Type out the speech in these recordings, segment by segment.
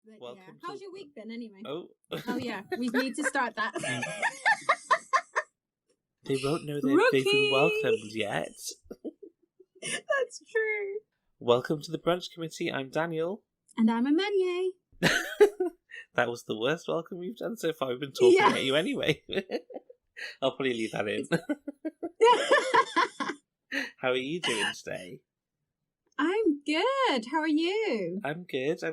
But Welcome yeah. to- How's your week been anyway? Oh. Oh yeah, we need to start that. They won't know they've Rookie! been welcomed yet. That's true. Welcome to the Brunch Committee. I'm Daniel. And I'm Amenye. That was the worst welcome we've done so far. We've been talking Yeah. at you anyway. I'll probably leave that in. How are you doing today? I'm good. How are you? I'm good.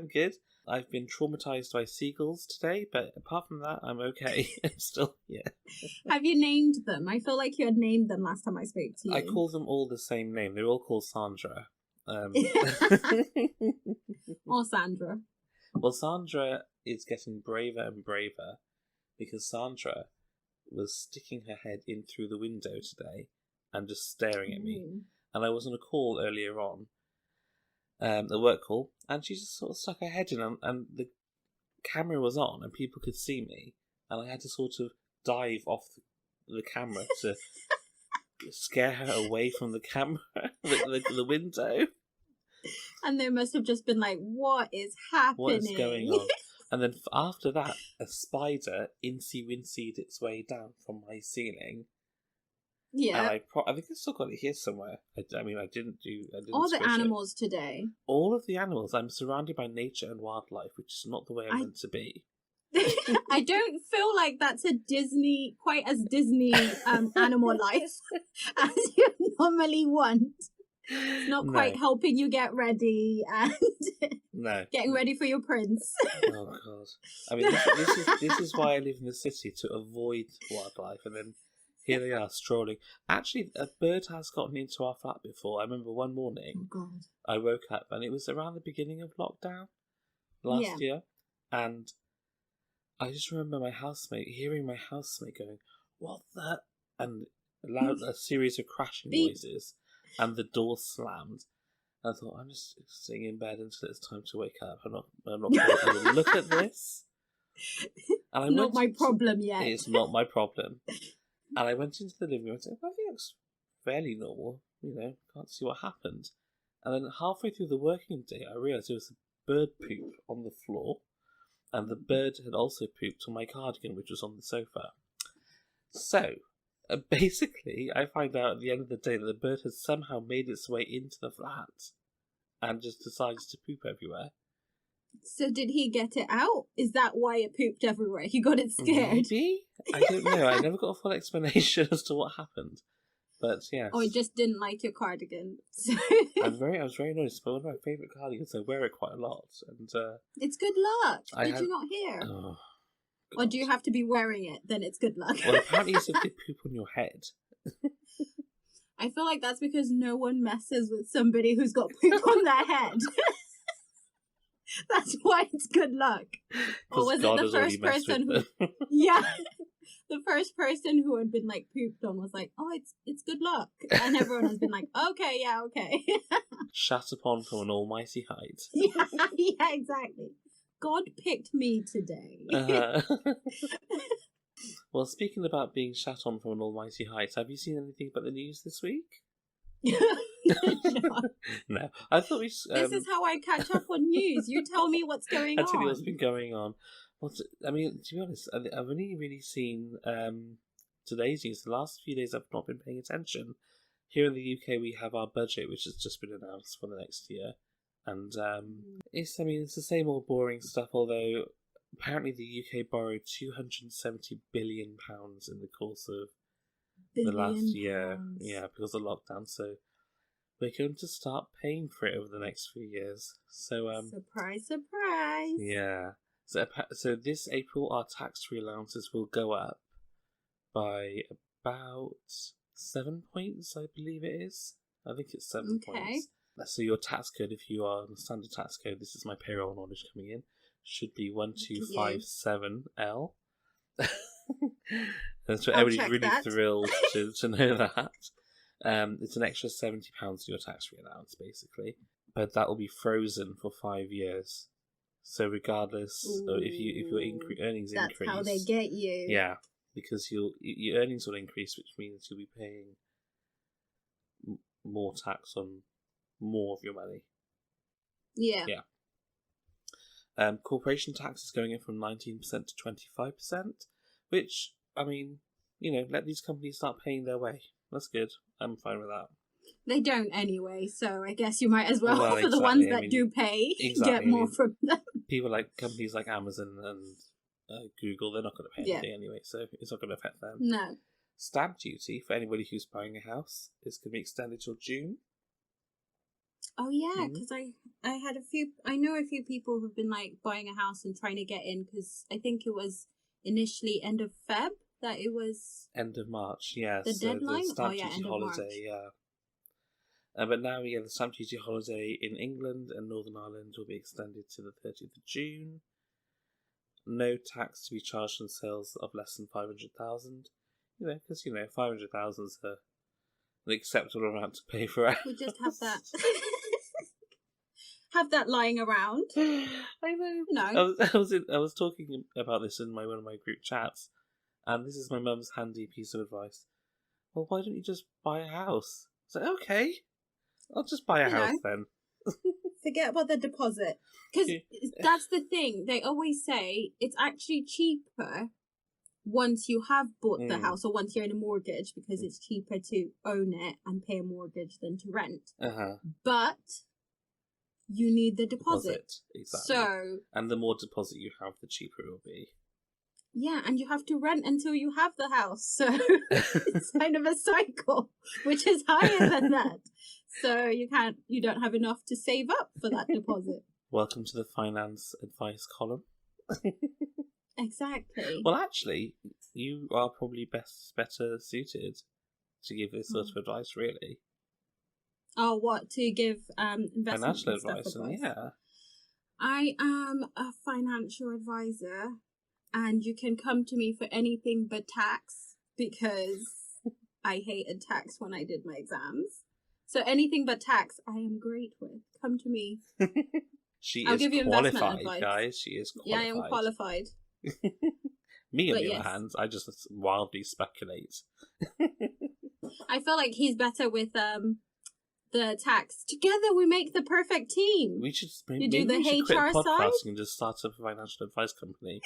I've been traumatised by seagulls today, but apart from that, I'm okay. I'm still here. Have you named them? I feel like you had named them last time I spoke to you. I call them all the same name. They're all called Sandra. Or Sandra. Well, Sandra is getting braver and braver because Sandra was sticking her head in through the window today and just staring at me. And I was on a call earlier on, a work call, and she just sort of stuck her head in, and the camera was on and people could see me, and I had to sort of dive off the camera to scare her away from the camera, the window. And they must have just been like, what is happening? What is going on? And then after that, a spider incy-wincy'd its way down from my ceiling. Yeah. And I think I still got it here somewhere. I didn't All the squish it. animals today. All of the animals. I'm surrounded by nature and wildlife, which is not the way I'm meant to be. I don't feel like that's quite as Disney animal life as you normally want. It's not quite helping you get ready and getting ready for your prince. Oh god! I mean, this is why I live in the city, to avoid wildlife, and then here they are strolling. Actually, a bird has gotten into our flat before. I remember one morning, I woke up and it was around the beginning of lockdown last year, and I just remember hearing my housemate going, "What the?" and a series of crashing noises. And the door slammed. I thought, I'm just sitting in bed until it's time to wake up. I'm not going to look at this. And It's not my problem yet. It's not my problem. And I went into the living room and said, I think it's fairly normal. Can't see what happened. And then halfway through the working day, I realised there was a bird poop on the floor. And the bird had also pooped on my cardigan, which was on the sofa. So basically, I find out at the end of the day that the bird has somehow made its way into the flat and just decided to poop everywhere. So did he get it out? Is that why it pooped everywhere? He got it scared? Maybe? I don't know. I never got a full explanation as to what happened. But yes. Or he just didn't like your cardigan. I was very annoyed. It's one of my favourite cardigans. I wear it quite a lot. And it's good luck. Did you not hear? Oh. Or do you have to be wearing it? Then it's good luck. Well, apparently you said they poop on your head. I feel like that's because no one messes with somebody who's got poop on their head. That's why it's good luck. Or was God it the first person who? Yeah, the first person who had been like pooped on was like, "Oh, it's good luck," and everyone has been like, "Okay, yeah, okay." Shat upon from an almighty height. Yeah, exactly. God picked me today. Well, speaking about being shat on from an almighty height, have you seen anything about the news this week? No. I thought we. This is how I catch up on news. You tell me what's going on. I tell you what's been going on. Well, to be honest, I've only really seen today's news. The last few days I've not been paying attention. Here in the UK, we have our budget, which has just been announced for the next year. And it's the same old boring stuff, although apparently the UK borrowed £270 billion in the course of the last year. Yeah, because of lockdown. So we're going to start paying for it over the next few years. So surprise, surprise. Yeah. So this April, our tax-free allowances will go up by about 7 points, I believe it is. I think it's 7 points. So your tax code, if you are on the standard tax code, this is my payroll knowledge coming in, should be 1257L. So everybody's really thrilled to know that. It's an extra £70 to your tax-free allowance, basically. But that will be frozen for 5 years. So regardless of if your earnings increase... That's how they get you. Yeah, because your earnings will increase, which means you'll be paying more tax on more of your money. Yeah. Corporation tax is going in from 19% to 25%, which, I mean, let these companies start paying their way. That's good. I'm fine with that. They don't anyway, so I guess you might as well, for exactly. the ones that do pay, get more from them. People like companies like Amazon and Google, they're not going to pay anything anyway, so it's not going to affect them. No. Stamp duty for anybody who's buying a house is going to be extended till June. Oh yeah, because I know a few people who've been like buying a house and trying to get in, because I think it was initially end of Feb that it was end of March. Yeah, the deadline. The stamp duty end holiday. of March. Yeah, but now the stamp duty holiday in England and Northern Ireland will be extended to the 30th of June. No tax to be charged on sales of less than 500,000. Because 500,000 is an acceptable amount to pay for it. We just have that. Have that lying around. I know. No. I was talking about this in one of my group chats, and this is my mum's handy piece of advice. Well, why don't you just buy a house? It's like, okay, I'll just buy a house then. Forget about the deposit, because that's the thing. They always say it's actually cheaper once you have bought the house, or once you're in a mortgage, because it's cheaper to own it and pay a mortgage than to rent. But you need the deposit. Exactly. So, and the more deposit you have, the cheaper it will be. Yeah, and you have to rent until you have the house. So it's kind of a cycle, which is higher than that. So you don't have enough to save up for that deposit. Welcome to the finance advice column. Exactly. Well, actually, you are probably better suited to give this sort of advice, really. Oh, what? To give investment financial advice? Yeah. I am a financial advisor, and you can come to me for anything but tax, because I hated tax when I did my exams. So anything but tax, I am great with. Come to me. I'll give you qualified, guys. She is qualified. Yeah, I am qualified. Me, on the other hand, I just wildly speculate. I feel like he's better with the tax. Together we make the perfect team. We should maybe do the HR quit podcasting side and just start a financial advice company.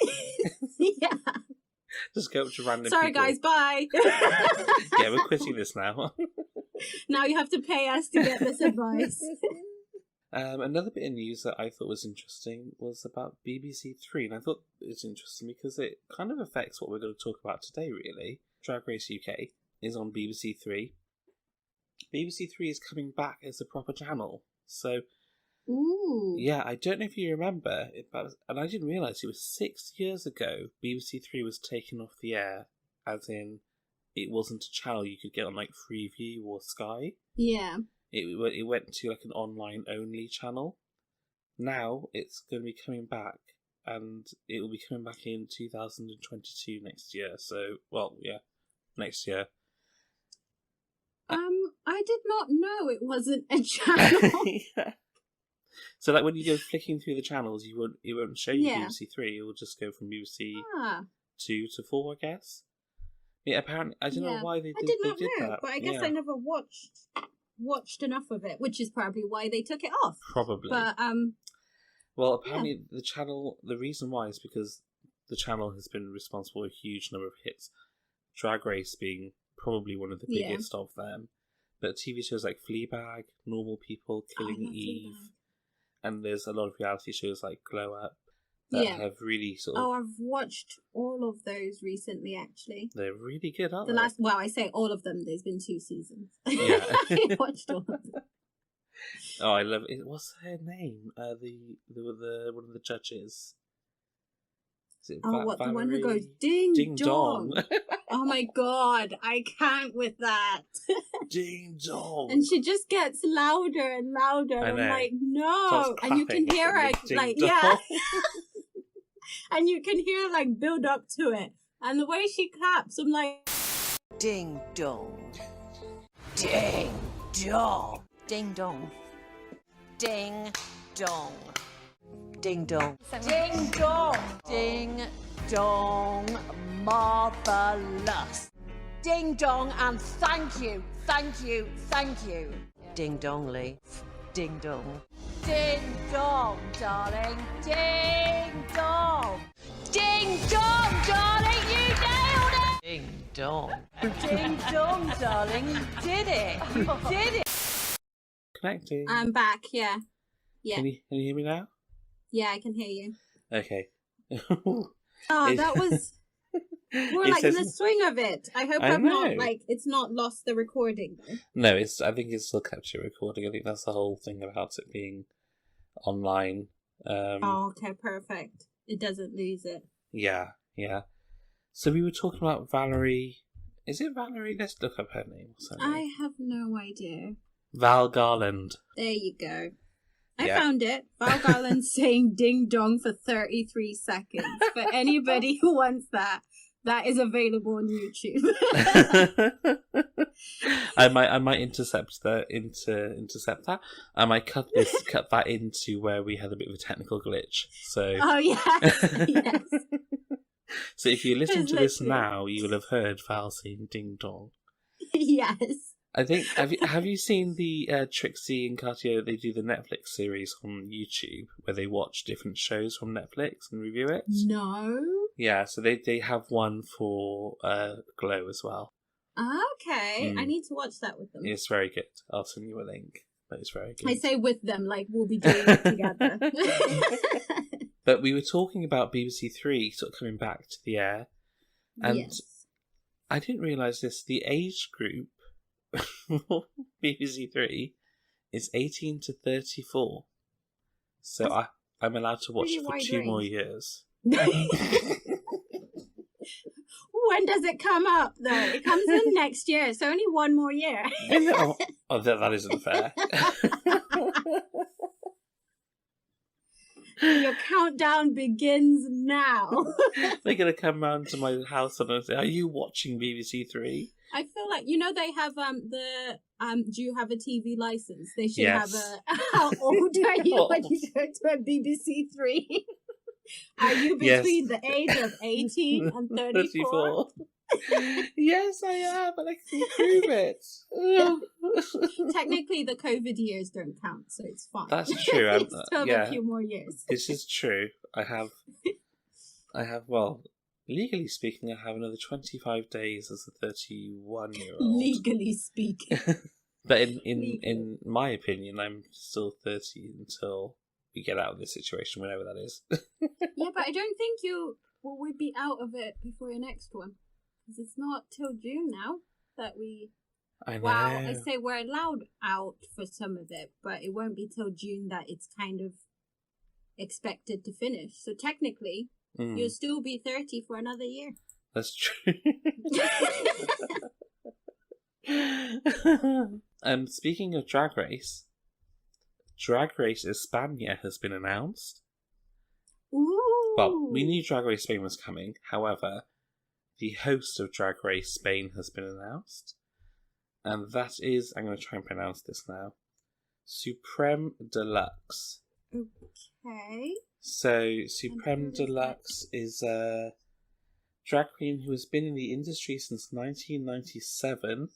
Yeah. Just go up to random Sorry, people. guys, bye. Yeah, we're quitting this now. Now you have to pay us to get this advice. Another bit of news that I thought was interesting was about BBC Three, and I thought it's interesting because it kind of affects what we're going to talk about today, really. Drag Race UK is on BBC Three. BBC Three is coming back as a proper channel. So, yeah, I don't know if you remember, and I didn't realise it was 6 years ago, BBC Three was taken off the air, as in it wasn't a channel you could get on like Freeview or Sky. Yeah. It went to like an online only channel. Now it's going to be coming back, and it will be coming back in 2022 next year. So, next year. I did not know it wasn't a channel. Yeah. So, like when you go flicking through the channels, it won't show you BBC Three. It will just go from BBC 2 to 4, I guess. Yeah, apparently I don't know why they did. I did not know, that. But I guess I never watched enough of it, which is probably why they took it off. Probably. But well, apparently the reason why is because the channel has been responsible for a huge number of hits. Drag Race being probably one of the biggest of them. But TV shows like Fleabag, Normal People, Killing Eve, and there's a lot of reality shows like Glow Up that have really sort of... Oh, I've watched all of those recently, actually. They're really good, aren't they? Well, I say all of them. There's been 2 seasons. Yeah. I watched all of them. Oh, I love it. What's her name? The one of the judges. Is it the one who goes ding dong? Oh my god, I can't with that. Ding dong. And she just gets louder and louder. I'm like, no. And you can hear her like, and you can hear like build up to it. And the way she claps, I'm like, ding dong. Ding dong. Ding dong. Ding dong. Ding dong. Ding dong. Ding dong. Marvelous. Ding dong, and thank you. Thank you. Thank you. Ding dong, Lee. Ding dong. Ding dong, darling. Ding dong. Ding dong, darling. You nailed it. Ding dong. Ding dong, darling. You did it. You did it. Connecting. I'm back, yeah. Yeah. Can you hear me now? Yeah, I can hear you. Okay. Oh, that was... We're like in the swing of it. I hope I'm not like it's not lost the recording though. No, I think it's still capture recording. I think that's the whole thing about it being online. Okay, perfect. It doesn't lose it. Yeah. So we were talking about Valerie. Is it Valerie? Let's look up her name. I have no idea. Val Garland. There you go. I found it. Val Garland saying ding dong for 33 seconds. For anybody who wants that is available on YouTube. I might intercept that. I might cut that into where we had a bit of a technical glitch. So yes. So if you listen to this now, you will have heard Val saying ding dong. Yes. I think have you seen the Trixie and Cartier? They do the Netflix series on YouTube where they watch different shows from Netflix and review it. No. Yeah, so they have one for Glow as well. Okay, I need to watch that with them. It's very good. I'll send you a link. But it's very good. I say with them, like we'll be doing it together. But we were talking about BBC Three sort of coming back to the air, and yes. I didn't realise this. The age group for BBC Three is 18 to 34. So I'm allowed to watch it for 2 more years. When does it come up, though? It comes in next year. It's only 1 more year. That isn't fair. Your countdown begins now. They're going to come round to my house and say, "Are you watching BBC Three?" I feel like, they have do you have a TV license? They should have how old are you when you go to a BBC Three? Are you between the age of 18 and 34? Yes, I am, but I can prove it. Technically, the COVID years don't count, so it's fine. That's true. It's still a few more years. This is true. I have, well, legally speaking, I have another 25 days as a 31-year-old. Legally speaking. But in my opinion, I'm still 30 until we get out of this situation, whenever that is. Yeah, but I don't think we'd be out of it before your next one. Because it's not till June now that we... I know. Well, I say we're allowed out for some of it, but it won't be till June that it's kind of expected to finish. So technically, you'll still be 30 for another year. That's true. Speaking of Drag Race España has been announced. Ooh. Well, we knew Drag Race Spain was coming. However, the host of Drag Race Spain has been announced. And that is, I'm going to try and pronounce this now, Supremme Deluxe. Okay. So, Supremme Deluxe is a drag queen who has been in the industry since 1997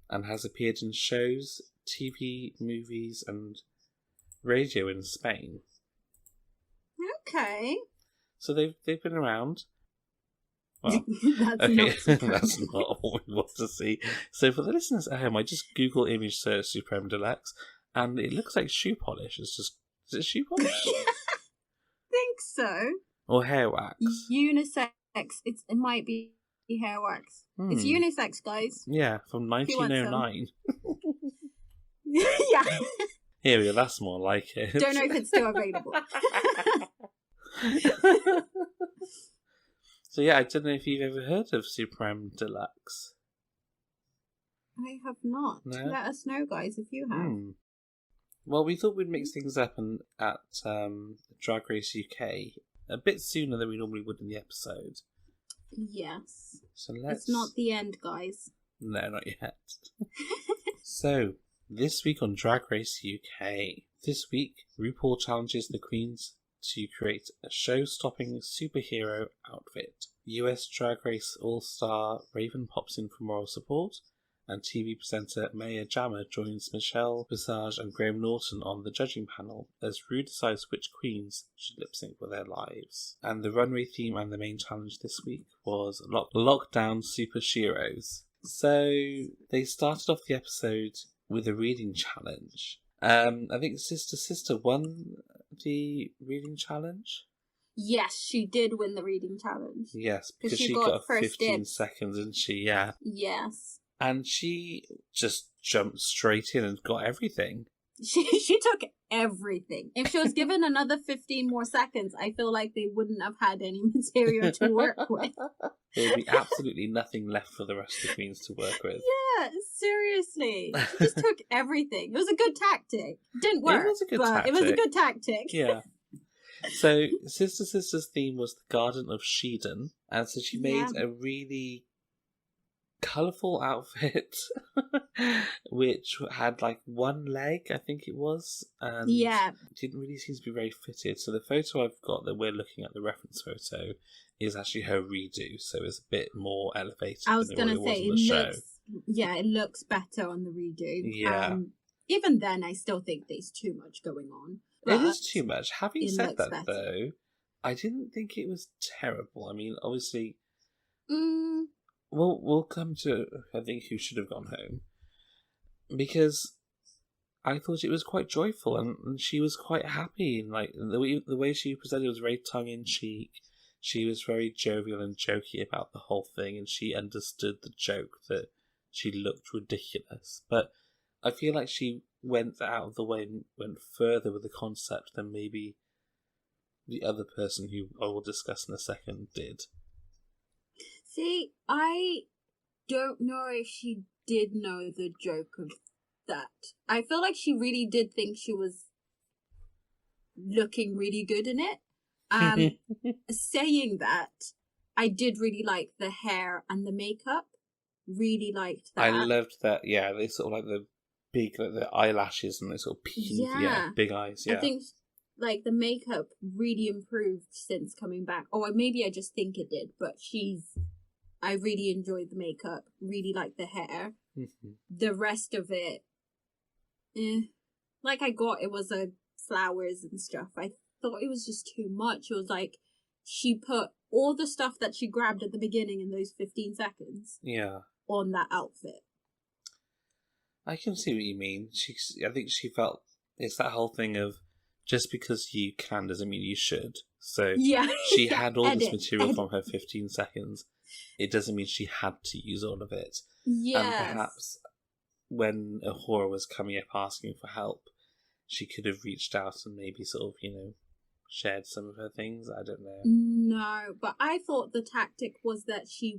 and has appeared in shows, TV, movies, and radio in Spain. Okay. So they've been around. Well, that's not what we want to see. So for the listeners at home, I just Google image search Supremme Deluxe, and it looks like shoe polish. Is it shoe polish? I think so. Or hair wax? Unisex. It might be hair wax. It's unisex, guys. Yeah, from 1909. Yeah. Here we go. That's more like it. Don't know if it's still available. So yeah, I don't know if you've ever heard of Supremme Deluxe. I have not. No? Let us know, guys, if you have. Well, we thought we'd mix things up at Drag Race UK a bit sooner than we normally would in the episode. Yes. So It's not the end, guys. No, not yet. So, this week on Drag Race UK. This week, RuPaul challenges the queens to create a show-stopping superhero outfit. US Drag Race All-Star Raven pops in for moral support, and TV presenter Maya Jama joins Michelle Visage and Graham Norton on the judging panel as Rue decides which queens should lip-sync for their lives. And the runway theme and the main challenge this week was Lockdown Super Sheroes. So they started off the episode with a reading challenge. I think Sister won the reading challenge. Yes, she did win the reading challenge. Yes, because she got 15 seconds, didn't she? Yeah. Yes. And she just jumped straight in and got everything. She took everything. If she was given another 15 more seconds, I feel like they wouldn't have had any material to work with. There would be absolutely nothing left for the rest of the queens to work with. Yeah, seriously. She just took everything. It was a good tactic. Didn't work, it was a good tactic. It was a good tactic. Yeah. So, Sister's theme was the Garden of Shedon. And so she made a really colourful outfit which had like one leg, I think it was, and didn't really seem to be very fitted. So the photo I've got that we're looking at, the reference photo, is actually her redo, so it's a bit more elevated. I was going to say it looks better on the redo. Yeah. Even then, I still think there's too much going on. It is too much. Having said that, though, I didn't think it was terrible. I mean, obviously. We'll come to, I think, who should have gone home. Because I thought it was quite joyful and she was quite happy. And, like, the way she presented was very tongue-in-cheek. She was very jovial and jokey about the whole thing, and she understood the joke that she looked ridiculous. But I feel like she went out of the way and went further with the concept than maybe the other person who I will discuss in a second did. See, I don't know if she did know the joke of that. I feel like she really did think she was looking really good in it. Saying that, I did really like the hair and the makeup. Really liked that. I loved that, yeah. They sort of like the big, like the eyelashes and the sort of peaking, big eyes, yeah. I think like the makeup really improved since coming back. Or maybe I just think it did, but I really enjoyed the makeup, really liked the hair. Mm-hmm. The rest of it, like I got, it was flowers and stuff. I thought it was just too much. It was like she put all the stuff that she grabbed at the beginning in those 15 seconds on that outfit. I can see what you mean. I think she felt it's that whole thing of just because you can doesn't mean you should. So she had all this material from her 15 seconds. It doesn't mean she had to use all of it. Yes. And perhaps when Ahura was coming up asking for help, she could have reached out and maybe sort of, shared some of her things. I don't know. No, but I thought the tactic was that she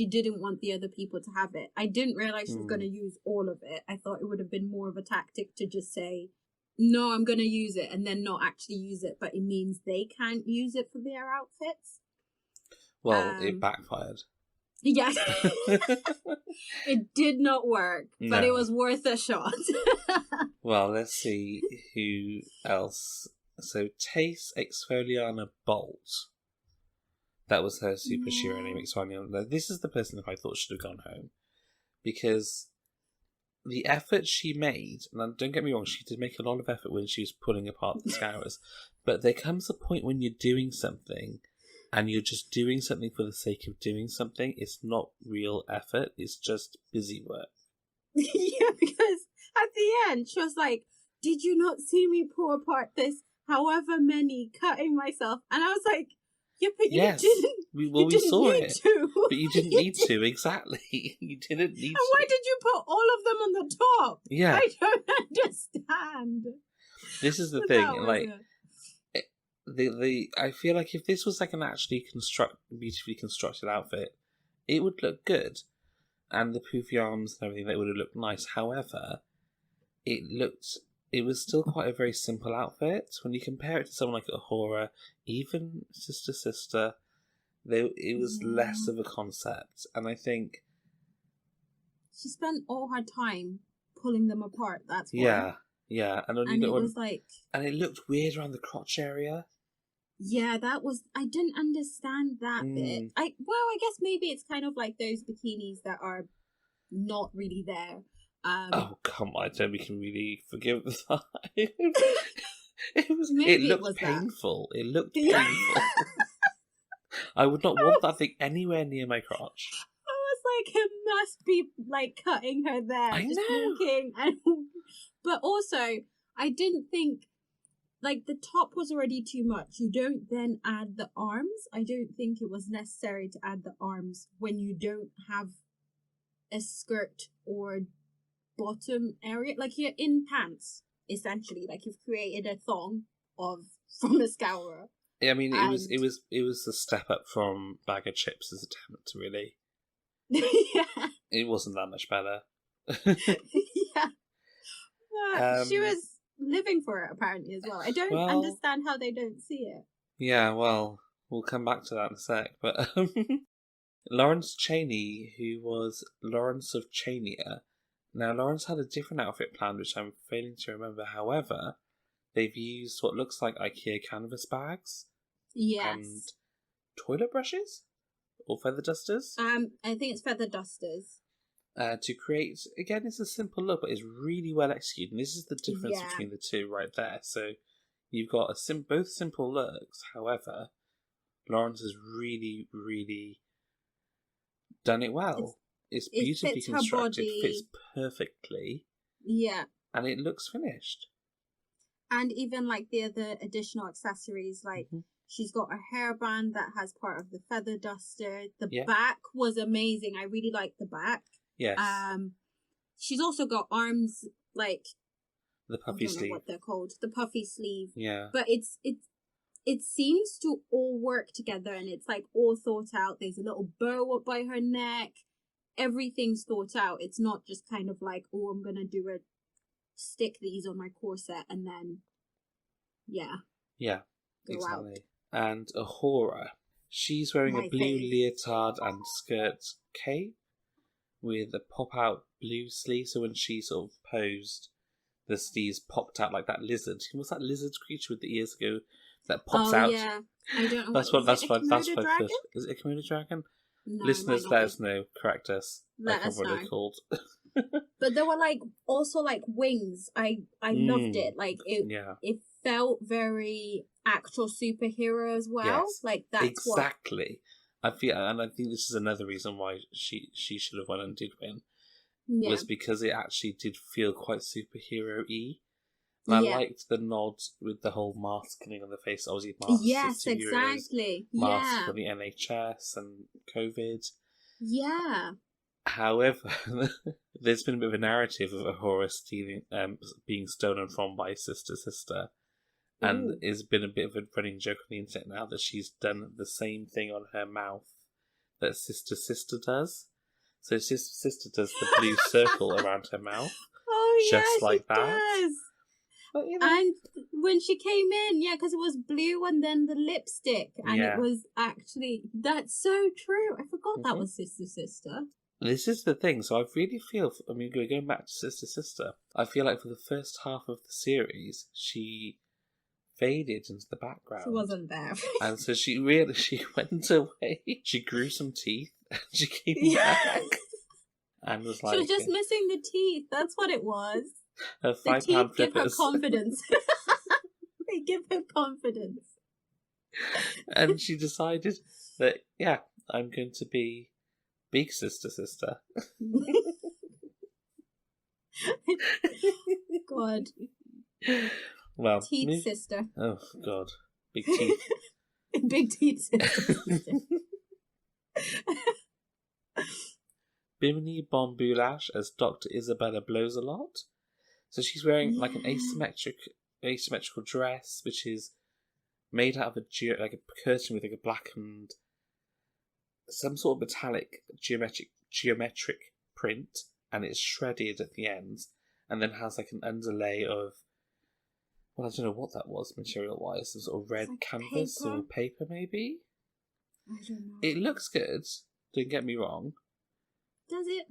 didn't want the other people to have it. I didn't realize she was going to use all of it. I thought it would have been more of a tactic to just say, no, I'm going to use it, and then not actually use it, but it means they can't use it for their outfits. Well, it backfired. Yeah. It did not work, but it was worth a shot. Well, let's see who else. So, Tace Exfoliana Bolt. That was her super shero name, Exfoliana. This is the person that I thought should have gone home. Because the effort she made, and don't get me wrong, she did make a lot of effort when she was pulling apart the scourers, but there comes a point when you're doing something and you're just doing something for the sake of doing something. It's not real effort, it's just busy work. Yeah, because at the end she was like, did you not see me pull apart this however many, cutting myself? And I was like, yeah, but you didn't. We saw it, to. But you didn't need to. Exactly, you didn't need to. And why did you put all of them on the top? Yeah, I don't understand. This is the thing, like I feel like if this was like an actually beautifully constructed outfit, it would look good, and the poofy arms and everything, that would have looked nice. However, it was still quite a very simple outfit. When you compare it to someone like Ahura, even Sister, it was less of a concept. And I think she spent all her time pulling them apart. That's why. Yeah. And it was like, and it looked weird around the crotch area. Yeah, I didn't understand that bit. I guess maybe it's kind of like those bikinis that are not really there. Oh, come on. I don't we can really forgive that. It Maybe looked was painful. It looked painful. I would not want that thing anywhere near my crotch. I was like, it must be like cutting her there. I just know. walking. But also, I didn't think, like, the top was already too much. You don't then add the arms. I don't think it was necessary to add the arms when you don't have a skirt or bottom area. Like, you're in pants, essentially. Like, you've created a thong from a scourer. Yeah, I mean, it was a step up from Bag of Chips' attempt, really. Yeah. It wasn't that much better. Yeah. But she was living for it, apparently, as well. I don't understand how they don't see it. Yeah, well, we'll come back to that in a sec. But Lawrence Chaney, who was Lawrence of Chania. Now, Lawrence had a different outfit planned, which I'm failing to remember. However, they've used what looks like IKEA canvas bags. Yes. And toilet brushes? Or feather dusters? I think it's feather dusters. To create, again, it's a simple look, but it's really well executed. And this is the difference between the two right there. So you've got both simple looks. However, Lawrence has really, really done it well. It's beautifully constructed, fits perfectly. Yeah. And it looks finished. And even like the other additional accessories, like she's got a hairband that has part of the feather duster. The back was amazing. I really liked the back. Yes. She's also got arms like the puffy I don't sleeve. know what they're called. The puffy sleeve. Yeah. But it seems to all work together, and it's like all thought out. There's a little bow up by her neck. Everything's thought out. It's not just kind of like, oh, I'm gonna stick these on my corset and then Yeah, go exactly. out. And Ahura, she's wearing a blue leotard and skirt cape with a pop-out blue sleeve, so when she sort of posed, the sleeves popped out like that lizard. What's that lizard creature with the ears go that pops out? Yeah, I don't know. That's what. Is it a Komodo dragon? No, listeners, let us know. Correct us. Let us know. What they're called. But there were like also like wings. I loved it. Like it felt very actual superhero as well. Yes, like that's exactly. I feel, and I think this is another reason why she should have won and did win. Yeah. Was because it actually did feel quite superhero-y. And I liked the nod with the whole masking on the face. Obviously, masks. Yes, exactly. Masks for the NHS and COVID. Yeah. However, there's been a bit of a narrative of Ahura being stolen from by Sister. And it's been a bit of a running joke on the internet now that she's done the same thing on her mouth that Sister does. So Sister does the blue circle around her mouth. Oh, yeah, just like that. Does. But, you know. And when she came in, because it was blue and then the lipstick, and it was actually, that's so true. I forgot that was Sister. This is the thing. So I really feel, we're going back to Sister. I feel like for the first half of the series, she faded into the background. She wasn't there. And so she went away. She grew some teeth and she came back. And was like... She was just missing the teeth. That's what it was. Her the £5 teeth flippers. give her confidence. They give her confidence. And she decided that, I'm going to be big Sister. God. Well, teeth sister. Oh God, big teeth. Big teeth sister. Bimini Bon Boulash as Dr. Isabella Blows a Lot. So she's wearing like an asymmetrical dress, which is made out of a curtain with like a blackened, some sort of metallic geometric print, and it's shredded at the ends, and then has like an underlay of, well, I don't know what that was material-wise, some sort of red canvas or paper maybe? I don't know. It looks good, don't get me wrong. Does it?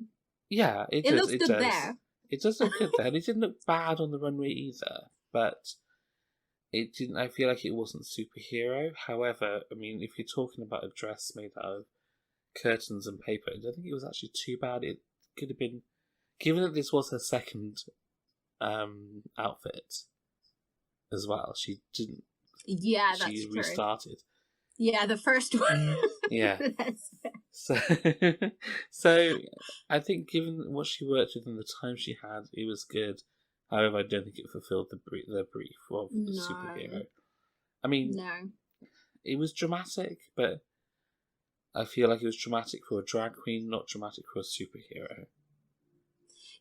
Yeah, it does. Looks good there. It does look good there, and it didn't look bad on the runway either, but it didn't. I feel like it wasn't superhero. However, if you're talking about a dress made out of curtains and paper, I don't think it was actually too bad. It could have been, given that this was her second outfit as well. She didn't. Yeah, that's she true. restarted. Yeah, the first one. Yeah. So I think given what she worked with and the time she had, it was good. However, I don't think it fulfilled the brief of the superhero. I mean, no. It was dramatic, but I feel like it was dramatic for a drag queen, not dramatic for a superhero.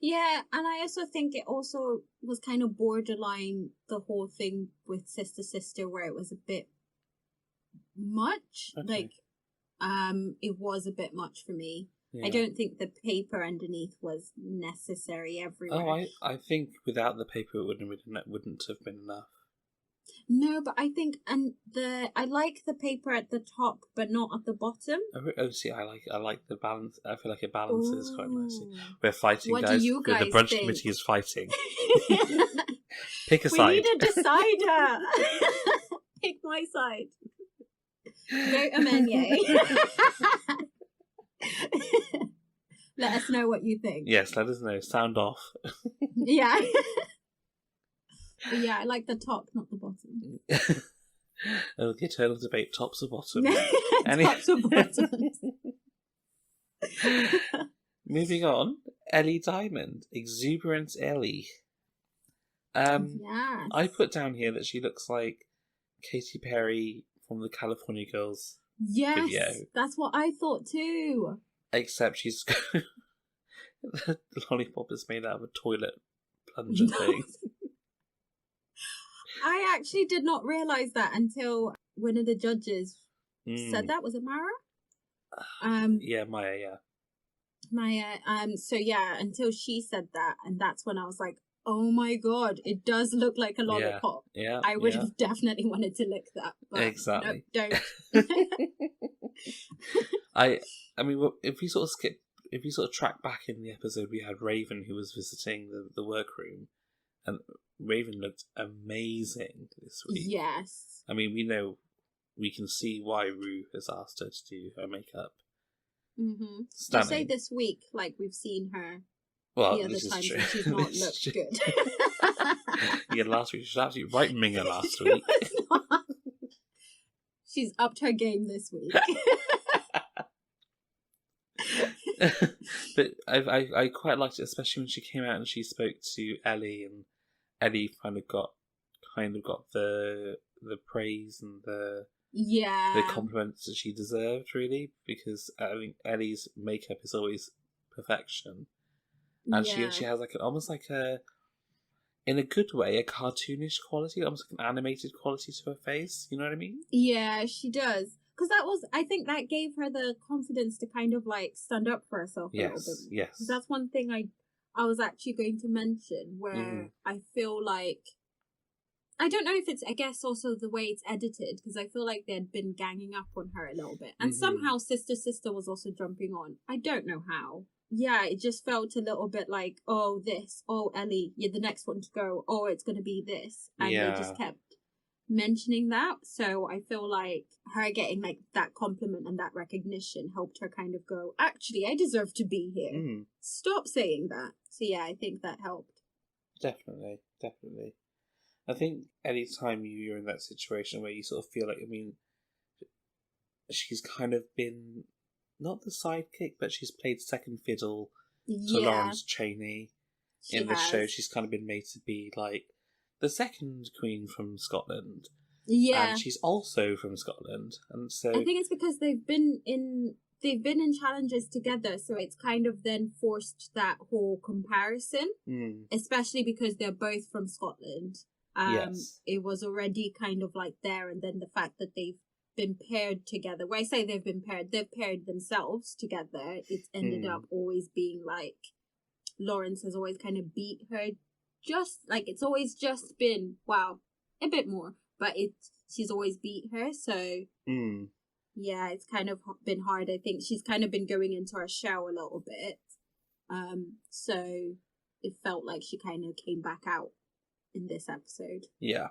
Yeah, and I also think it also was kind of borderline, the whole thing with Sister, where it was a bit much. Okay. It was a bit much for me. Yeah. I don't think the paper underneath was necessary everywhere. Oh, I think without the paper it wouldn't have been enough. No, but I think I like the paper at the top, but not at the bottom. Oh, see, I like the balance. I feel like it balances quite nicely. Ooh. We're fighting, What guys. do you guys The Brunch think? Committee is fighting. Pick a side. We need a decider. Pick my side. Vote Amenye. Let us know what you think. Yes, let us know. Sound off. Yeah. But yeah, I like the top, not the bottom. Oh, the eternal debate, tops or bottoms. Tops or bottoms. Moving on, Ellie Diamond, exuberant Ellie. Yeah. I put down here that she looks like Katy Perry from the California Girls video. That's what I thought too. Except she's the lollipop is made out of a toilet plunger thing. I actually did not realise that until one of the judges said that. Was it Mara? Yeah, Maya, yeah. Maya. So yeah, until she said that, and that's when I was like, oh my god, it does look like a lollipop. Yeah. I would have definitely wanted to lick that. But exactly. No, don't. I mean, if we sort of track back in the episode, we had Raven who was visiting the workroom, and Raven looked amazing this week. Yes. I mean, we can see why Rue has asked her to do her makeup. Mm-hmm. Stunning. You say this week, like we've seen her. Well, the other this times is true. when she's not looked good. Yeah, last week she was absolutely right minger last week. She's upped her game this week. But I quite liked it, especially when she came out and she spoke to Ellie, and Ellie kind of got the praise and the compliments that she deserved, really, because I think Ellie's makeup is always perfection, and she has like almost like a, in a good way, a cartoonish quality, almost like an animated quality to her face. You know what I mean? Yeah, she does. Because I think that gave her the confidence to kind of like stand up for herself a little bit. Yes. That's one thing I was actually going to mention, where I feel like, I don't know if it's, I guess also the way it's edited, because I feel like they'd been ganging up on her a little bit. And somehow Sister was also jumping on. I don't know how. Yeah, it just felt a little bit like, oh, this, oh, Ellie, you're the next one to go, oh, it's going to be this. And they just kept mentioning that. So I feel like her getting like that compliment and that recognition helped her kind of go, actually, I deserve to be here. Stop saying that. So yeah, I think that helped. Definitely. I think any time you're in that situation where you sort of feel like, I mean, she's kind of been not the sidekick, but she's played second fiddle to Lawrence Chaney in the show. She's kind of been made to be like the second queen from Scotland. Yeah. And she's also from Scotland. And so I think it's because they've been in challenges together, so it's kind of then forced that whole comparison. Especially because they're both from Scotland. It was already kind of like there, and then the fact that they've been paired together. When I say they've paired themselves together. It's ended up always being like Lawrence has always kind of beat her. Just like it's always just been a bit more, but she's always beat her. So yeah, it's kind of been hard. I think she's kind of been going into her shell a little bit. So it felt like she kind of came back out in this episode. Yeah.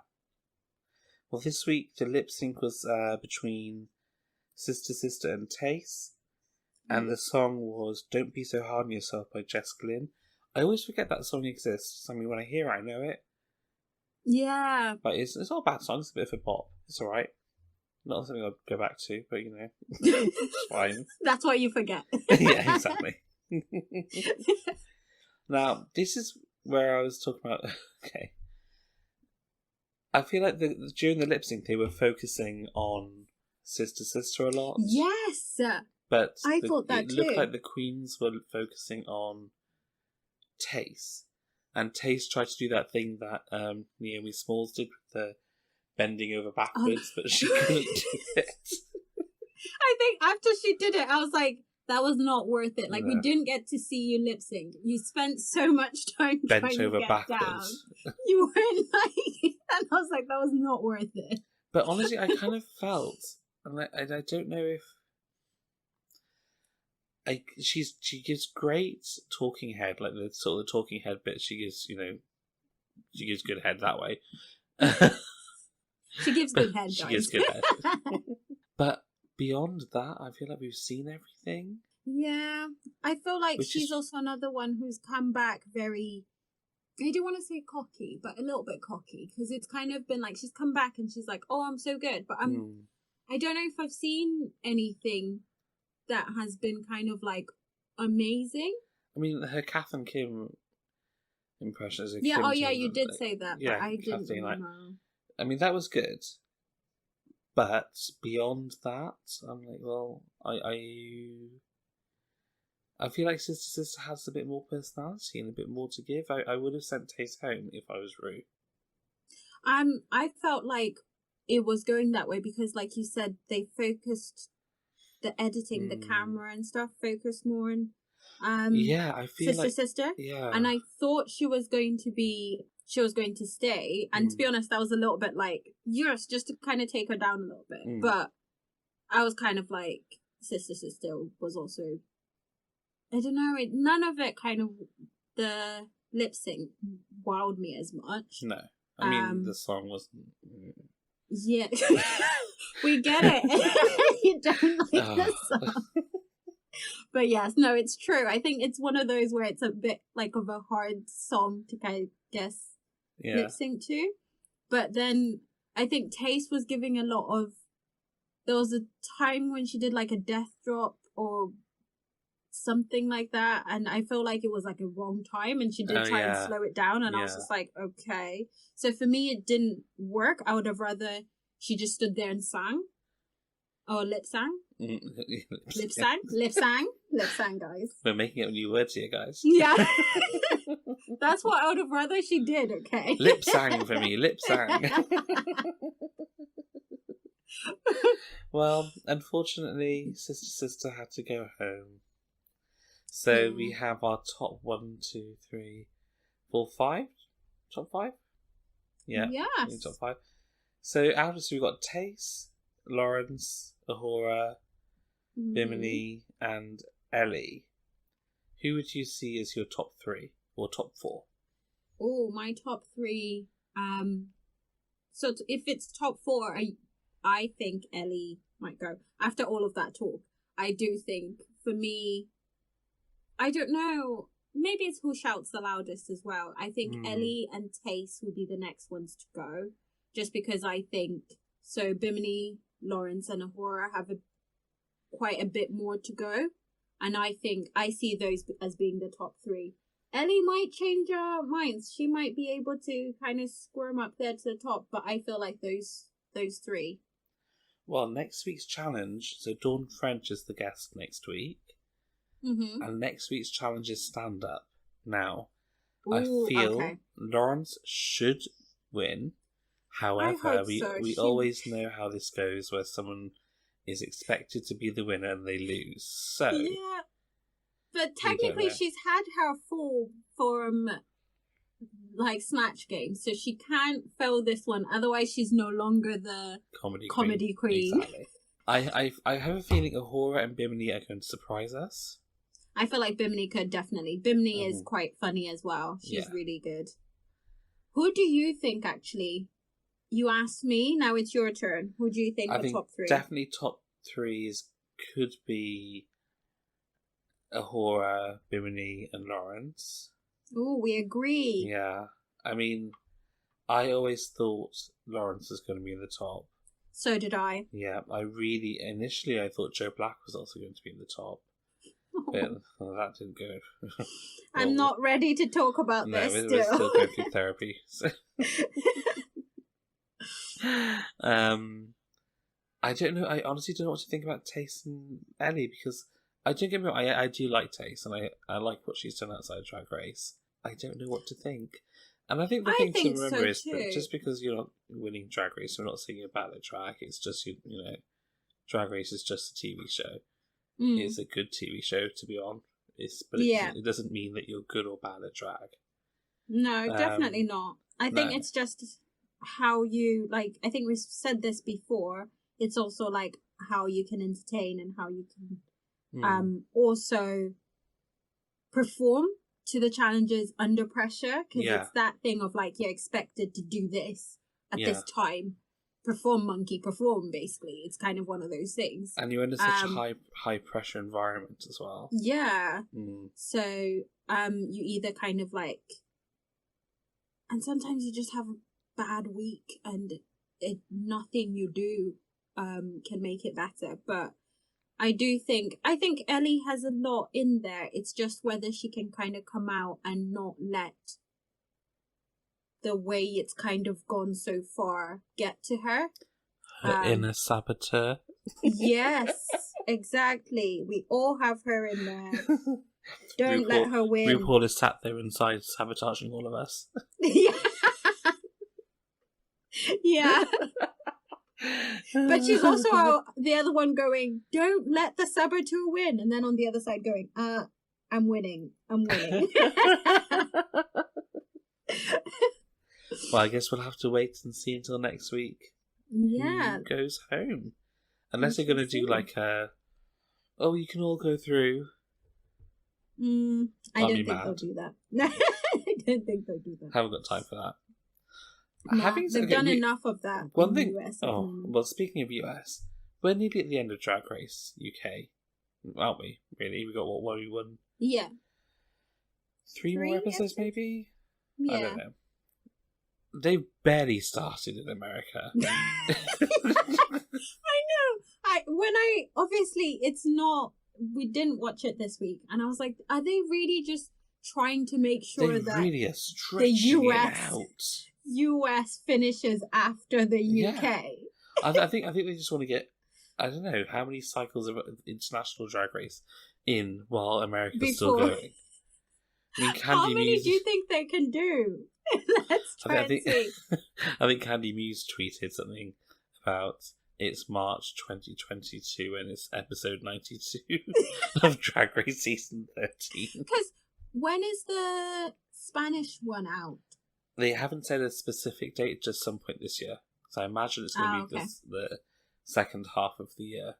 Well, this week the lip sync was between Sister and Tace. And the song was Don't Be So Hard on Yourself by Jessica Lynn. I always forget that song exists. I mean, when I hear it, I know it. Yeah. But it's not a bad song. It's a bit of a pop. It's alright. Not something I'll go back to, but it's fine. That's why you forget. Yeah, exactly. Now, this is where I was talking about... Okay. I feel like during the lip sync, they were focusing on Sister Sister a lot. Yes! But I thought that it too. looked like the queens were focusing on Tace. And Tace tried to do that thing that Naomi Smalls did with the bending over backwards, but she couldn't do it. I think after she did it, I was like, that was not worth it. Like, we No. didn't get to see you lip sync. You spent so much time Bent trying over to get backwards. down. You weren't like... And I was like, that was not worth it. But honestly, I kind of felt, and I don't know if... She gives great talking head, like the sort of the talking head bit. She gives, she gives good head that way. She gives good head, guys. She gives good head. But beyond that, I feel like we've seen everything. Yeah, I feel like Which she's is- also another one who's come back very... I don't want to say cocky, but a little bit cocky, because it's kind of been like she's come back and she's like, "Oh, I'm so good," but I don't know if I've seen anything that has been kind of like amazing. I mean, her Kath and Kim impression as a Yeah, Kim oh yeah, Jong, you did like- say that, yeah, but I didn't Kathleen, like- know. I mean, that was good. But beyond that, I'm like, well, I feel like Sister Sister has a bit more personality and a bit more to give. I would have sent Tace home if I was Rue. I felt like it was going that way because, like you said, they focused the editing, the camera and stuff focused more on Yeah, I feel Sister. Yeah. And I thought she was going to stay. And to be honest, that was a little bit like, yes, just to kind of take her down a little bit. But I was kind of like, Sister was also, I don't know, none of it kind of, the lip sync wowed me as much. No. I mean, the song wasn't... Yeah. We get it. You don't like the song. But yes, no, it's true. I think it's one of those where it's a bit like of a hard song to kind of guess lip sync to. But then I think Taste was giving a lot of... There was a time when she did like a death drop or something like that, and I feel like it was like a wrong time, and she did try and slow it down, and I was just like, okay. So for me, it didn't work. I would have rather she just stood there and sang. Or lip sang. Lip sang, guys. We're making up new words here, guys. Yeah. That's what I would have rather she did, okay? Lip sang for me, lip sang. Well, unfortunately, Sister had to go home. So we have our top 1, 2, 3, 4, 5? Top 5? Yeah. Yes. Top 5. So out of this, we've got Tace, Lawrence, Ahura, Bimini, and Ellie. Who would you see as your top 3 or top 4? Oh, my top 3. So if it's top 4, I think Ellie might go. After all of that talk, I do think, for me, I don't know, maybe it's who shouts the loudest as well. I think Ellie and Tace will be the next ones to go, just because I think, so Bimini, Lawrence and Ahura have quite a bit more to go, and I think I see those as being the top 3. Ellie might change her minds. She might be able to kind of squirm up there to the top, but I feel like those 3. Well, next week's challenge, so Dawn French is the guest next week. And next week's challenge is stand up. Now, I feel Lawrence should win. However, we always know how this goes, where someone is expected to be the winner and they lose. So yeah, but technically she's had her full forum like snatch game, so she can't fail this one. Otherwise, she's no longer the comedy queen. Exactly. I have a feeling Ahura and Bimini are going to surprise us. I feel like Bimini could definitely. Bimini is quite funny as well. She's really good. Who do you think, actually? You asked me, now it's your turn. Who do you think I the think top 3? Definitely top 3 could be Ahura, Bimini, and Lawrence. Oh, we agree. Yeah. I mean, I always thought Lawrence was going to be in the top. So did I. Yeah, initially I thought Joe Black was also going to be in the top. But that didn't go. I'm not ready to talk about this still. We're still going through therapy. So. I don't know. I honestly don't know what to think about Tace and Ellie, because I don't get me wrong, I do like Tace, and I like what she's done outside Drag Race. I don't know what to think. And I think the thing to remember is that just because you're not winning Drag Race, we're not seeing you about the track. It's just, you know, Drag Race is just a TV show. It's a good TV show to be on. It doesn't mean that you're good or bad at drag. No, definitely not. I think it's just how you, like, I think we've said this before, it's also like how you can entertain and how you can also perform to the challenges under pressure, because it's that thing of like you're expected to do this at this time. Perform, monkey, perform, basically. It's kind of one of those things. And you're in such a high pressure environment as well. Yeah. So you either kind of like, and sometimes you just have a bad week and nothing you do can make it better. But I think Ellie has a lot in there. It's just whether she can kind of come out and not let the way it's kind of gone so far get to her. Her inner saboteur. Yes, exactly. We all have her in there. Don't let her win. RuPaul is sat there inside sabotaging all of us. Yeah. But she's also the other one going, don't let the saboteur win. And then on the other side going, I'm winning. Well, I guess we'll have to wait and see until next week. Yeah. Who goes home? Unless they're going to do like you can all go through. I don't think they'll do that. I don't think they'll do that. Haven't got time for that. They've done enough of that in the US. Well, speaking of US, we're nearly at the end of Drag Race UK, aren't we? Really? We got what we won? Yeah. Three more episodes, maybe? Yeah. I don't know. They've barely started in America. I know. Obviously, it's not. We didn't watch it this week, and I was like, are they really just trying to make sure that really are stretching it out? US finishes after the UK. I think they just want to get, I don't know, how many cycles of international Drag Race in while America's still going. I mean, how many do you think they can do? Let's try and see. I think Candy Muse tweeted something about it's March 2022 and it's episode 92 of Drag Race season 13. Because when is the Spanish one out? They haven't said a specific date, just some point this year. So I imagine it's going to be the second half of the year.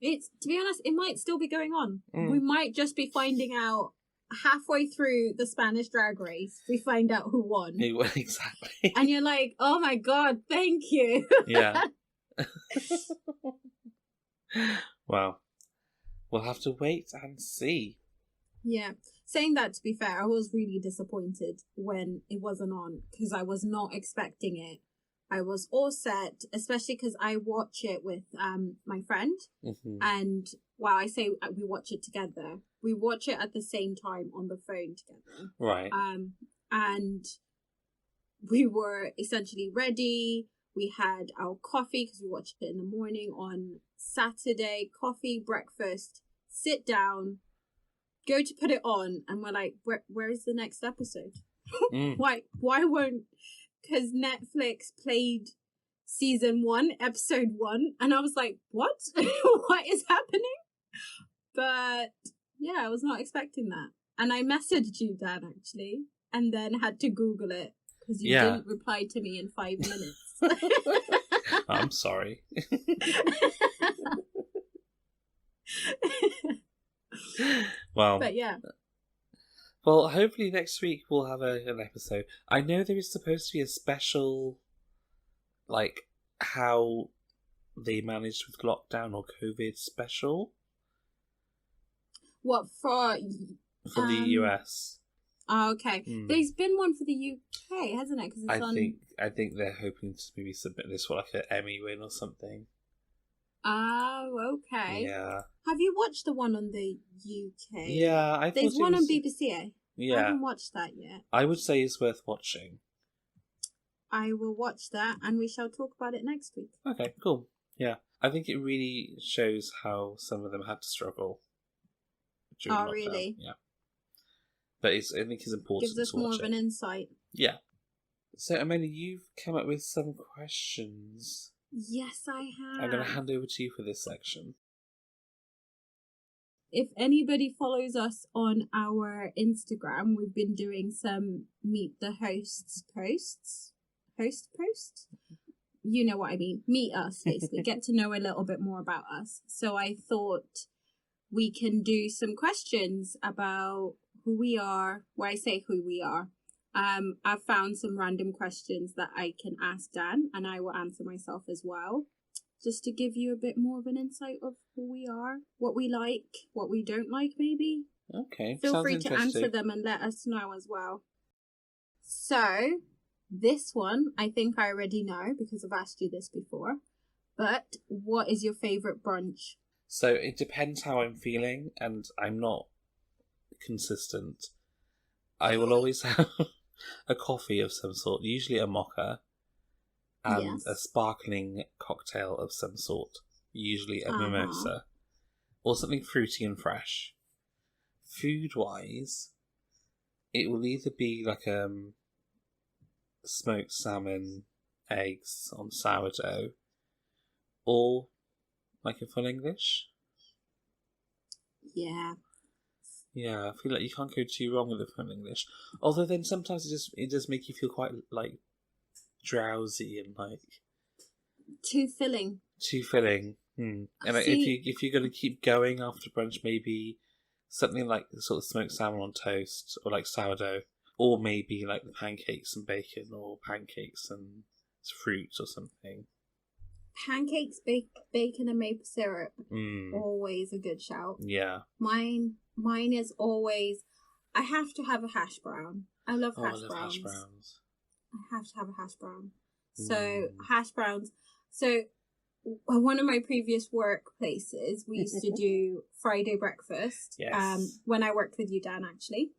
To be honest, it might still be going on. We might just be finding out halfway through the Spanish Drag Race. We find out who won. Exactly. And you're like, oh my god, thank you. Yeah. Well, we'll have to wait and see. Yeah. Saying that, to be fair, I was really disappointed when it wasn't on, because I was not expecting it. I was all set, especially because I watch it with my friend. And I say we watch it together. We watch it at the same time on the phone together. Right. And we were essentially ready. We had our coffee because we watched it in the morning on Saturday. Coffee, breakfast, sit down, go to put it on, and we're like, where is the next episode? Why won't, because Netflix played season 1, episode 1, and I was like, what? What is happening? But yeah, I was not expecting that. And I messaged you, Dan, actually, and then had to Google it because you didn't reply to me in 5 minutes. I'm sorry. Well, but yeah. Well, hopefully next week we'll have an episode. I know there is supposed to be a special, like, how they managed with lockdown or COVID special. What for? For the US. Oh, okay. There's been one for the UK, hasn't it? Because I think they're hoping to maybe submit this for like an Emmy win or something. Oh, okay. Yeah. Have you watched the one on the UK? Yeah, there's one on BBC. Yeah. I haven't watched that yet. I would say it's worth watching. I will watch that, and we shall talk about it next week. Okay, cool. Yeah, I think it really shows how some of them had to struggle. During lockdown. Really? Yeah. But I think it's important. Gives us more of an insight. Yeah. So, Amenye, you've come up with some questions. Yes, I have. I'm going to hand over to you for this section. If anybody follows us on our Instagram, we've been doing some Meet the Hosts posts. Host posts? You know what I mean. Meet us, basically. Get to know a little bit more about us. So I thought we can do some questions about who we are. Well, I say who we are. I've found some random questions that I can ask Dan, and I will answer myself as well, just to give you a bit more of an insight of who we are, what we like, what we don't like, maybe. Okay. Feel free to answer them and let us know as well. So, this one, I think I already know because I've asked you this before, but what is your favourite brunch? So, it depends how I'm feeling, and I'm not consistent. I will always have a coffee of some sort, usually a mocha, and a sparkling cocktail of some sort, usually a mimosa, or something fruity and fresh. Food-wise, it will either be like smoked salmon, eggs on sourdough, or like a full English. Yeah. Yeah, I feel like you can't go too wrong with a full English. Although then sometimes it does make you feel quite like drowsy and like too filling. And like, if you're going to keep going after brunch, maybe something like sort of smoked salmon on toast, or like sourdough, or maybe like the pancakes and bacon, or pancakes and fruit or something. Pancakes, bacon and maple syrup. Always a good shout. Yeah. Mine is always, I have to have a hash brown. I love hash browns. I have to have a hash brown. So hash browns. So one of my previous workplaces, we used to do Friday breakfast. Yes. When I worked with you, Dan, actually.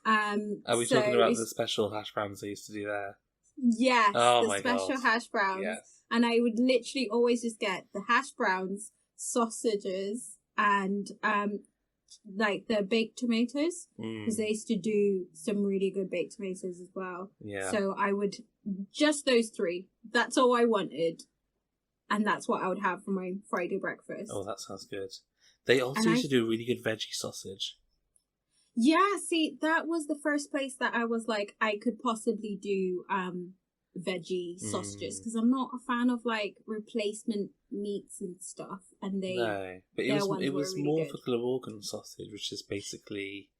Are we talking about the special hash browns they used to do there? Yes. Oh the special hash browns. Yes. And I would literally always just get the hash browns, sausages, and like the baked tomatoes, because they used to do some really good baked tomatoes as well. Yeah. So I would just those three. That's all I wanted, and that's what I would have for my Friday breakfast. Oh, that sounds good. They also used to do a really good veggie sausage. Yeah, see, that was the first place that I was like, I could possibly do veggie sausages, because I'm not a fan of like replacement meats and stuff, and but it was really more good. for Glamorgan sausage, which is basically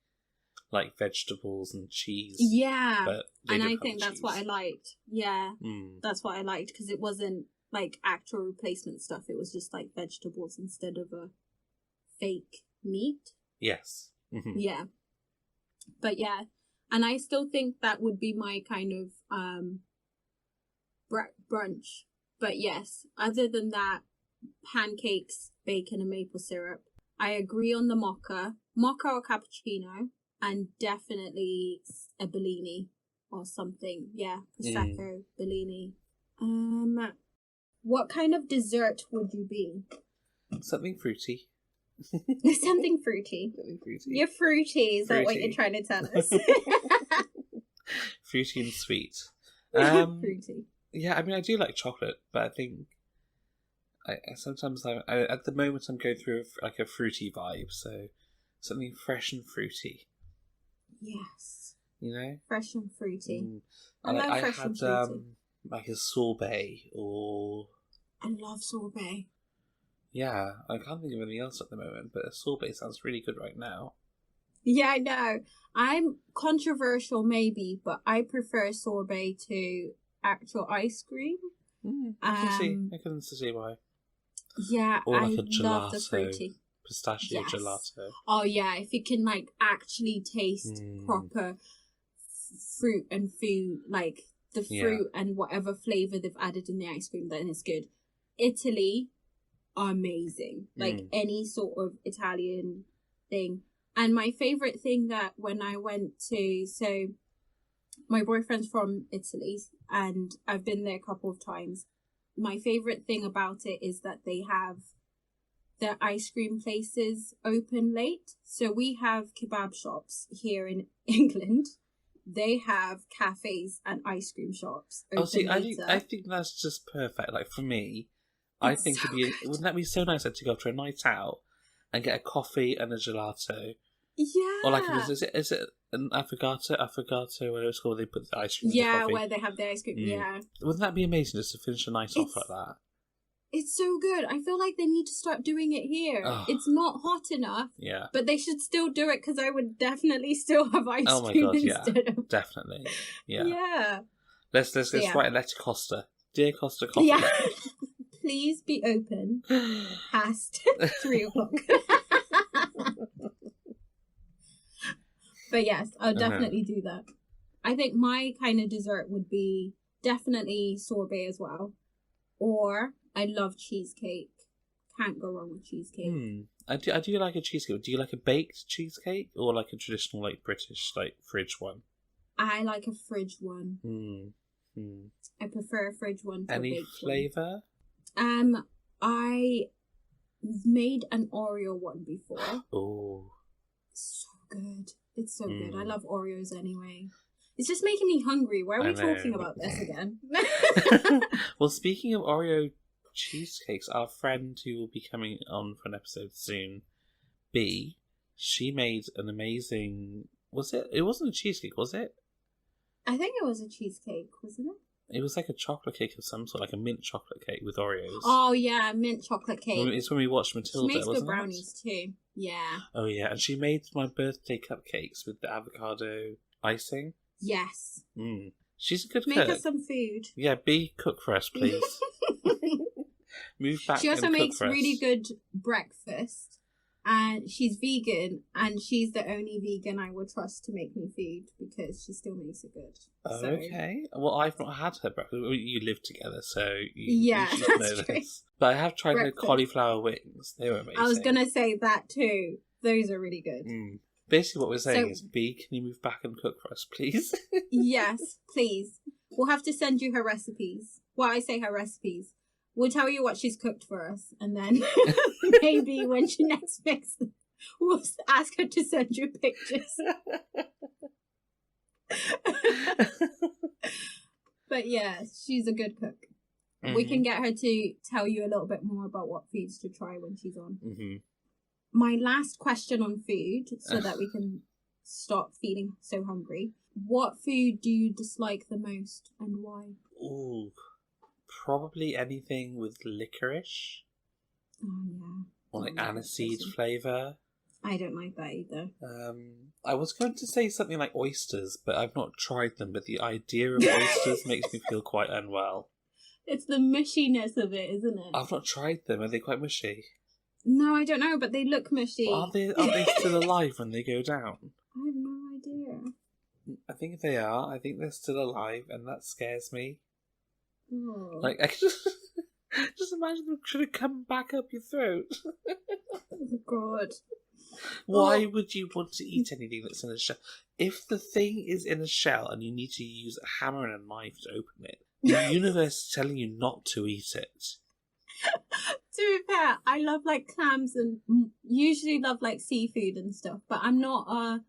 like vegetables and cheese. Yeah, but and I think that's what I liked. Yeah, that's what I liked, because it wasn't like actual replacement stuff. It was just like vegetables instead of a fake meat. Yes. Yeah, but yeah, and I still think that would be my kind of brunch. But yes, other than that, pancakes, bacon and maple syrup. I agree on the mocha or cappuccino, and definitely a Bellini or something. Yeah, Prosecco, Bellini. What kind of dessert would you be? Something fruity. Something fruity. You're fruity, is that what you're trying to tell us? Fruity and sweet. Fruity. Yeah, I mean, I do like chocolate, but I think sometimes at the moment I'm going through like a fruity vibe, so something fresh and fruity. Yes. You know? Fresh and fruity. I love fresh and fruity. Like a sorbet or... I love sorbet. Yeah, I can't think of anything else at the moment, but a sorbet sounds really good right now. Yeah, I know. I'm controversial maybe, but I prefer sorbet to actual ice cream. I can see why. Yeah, or like I a gelato. love the fruity. pistachio gelato. Oh yeah, if you can like actually taste proper fruit and food, like the fruit and whatever flavour they've added in the ice cream, then it's good. Italy, amazing. Like any sort of Italian thing. And my favourite thing that when I went to, so my boyfriend's from Italy and I've been there a couple of times. My favourite thing about it is that they have their ice cream places open late. So we have kebab shops here in England. They have cafes and ice cream shops open later. I think that's just perfect. Like for me, I think wouldn't that be so nice to go to a night out and get a coffee and a gelato? Yeah. Or like, is it an affogato, whatever it's called, they put the ice cream in the coffee? Where they have the ice cream, Wouldn't that be amazing just to finish a night off like that? It's so good. I feel like they need to start doing it here. Oh. It's not hot enough. Yeah. But they should still do it because I would definitely still have ice cream instead of... Definitely. Yeah. Yeah. Let's write a letter to Costa. Dear Costa Coffee. Yeah. Please be open past 3 o'clock. But yes, I'll definitely do that. I think my kind of dessert would be definitely sorbet as well. Or I love cheesecake. Can't go wrong with cheesecake. I do like a cheesecake. Do you like a baked cheesecake or like a traditional like British like fridge one? I like a fridge one. I prefer a fridge one. Any flavour? I made an Oreo one before. Oh, so good. It's so good. I love Oreos anyway. It's just making me hungry. Why are we talking about this again? Well, speaking of Oreo cheesecakes, our friend who will be coming on for an episode soon, B, she made an amazing... Was it? It wasn't a cheesecake, was it? I think it was a cheesecake, wasn't it? It was like a chocolate cake of some sort, like a mint chocolate cake with Oreos. Oh, yeah, mint chocolate cake. It's when we watched Matilda, she makes wasn't good brownies too. Yeah. Oh, yeah, and she made my birthday cupcakes with the avocado icing. Yes. She's a good cook. Make us some food. Yeah, B, cook for us, please. Move back. She also makes really good breakfast, and she's vegan, and she's the only vegan I would trust to make me food because she still makes it good. So. Okay. Well, I've not had her breakfast. You live together, so you should know this. But I have tried her cauliflower wings. They were amazing. I was gonna say that too. Those are really good. Basically, what we're saying is, B, can you move back and cook for us, please? Yes, please. We'll have to send you her recipes. Well, I say her recipes. We'll tell you what she's cooked for us, and then maybe when she next makes them, we'll ask her to send you pictures. But yeah, she's a good cook. We can get her to tell you a little bit more about what foods to try when she's on. My last question on food, so that we can stop feeling so hungry. What food do you dislike the most and why? Ooh, probably anything with licorice. Oh, yeah. Or like aniseed flavour. I don't like that either. I was going to say something like oysters, but I've not tried them. But the idea of oysters makes me feel quite unwell. It's the mushiness of it, isn't it? I've not tried them. Are they quite mushy? No, I don't know, but they look mushy. Well, are they still alive when they go down? I have no idea. I think they are. I think they're still alive, and that scares me. Oh. Like, I can just imagine them trying to come back up your throat. Oh, God. Why would you want to eat anything that's in a shell? If the thing is in a shell and you need to use a hammer and a knife to open it, the universe is telling you not to eat it. To be fair, I love like clams and usually love like seafood and stuff, but I'm not a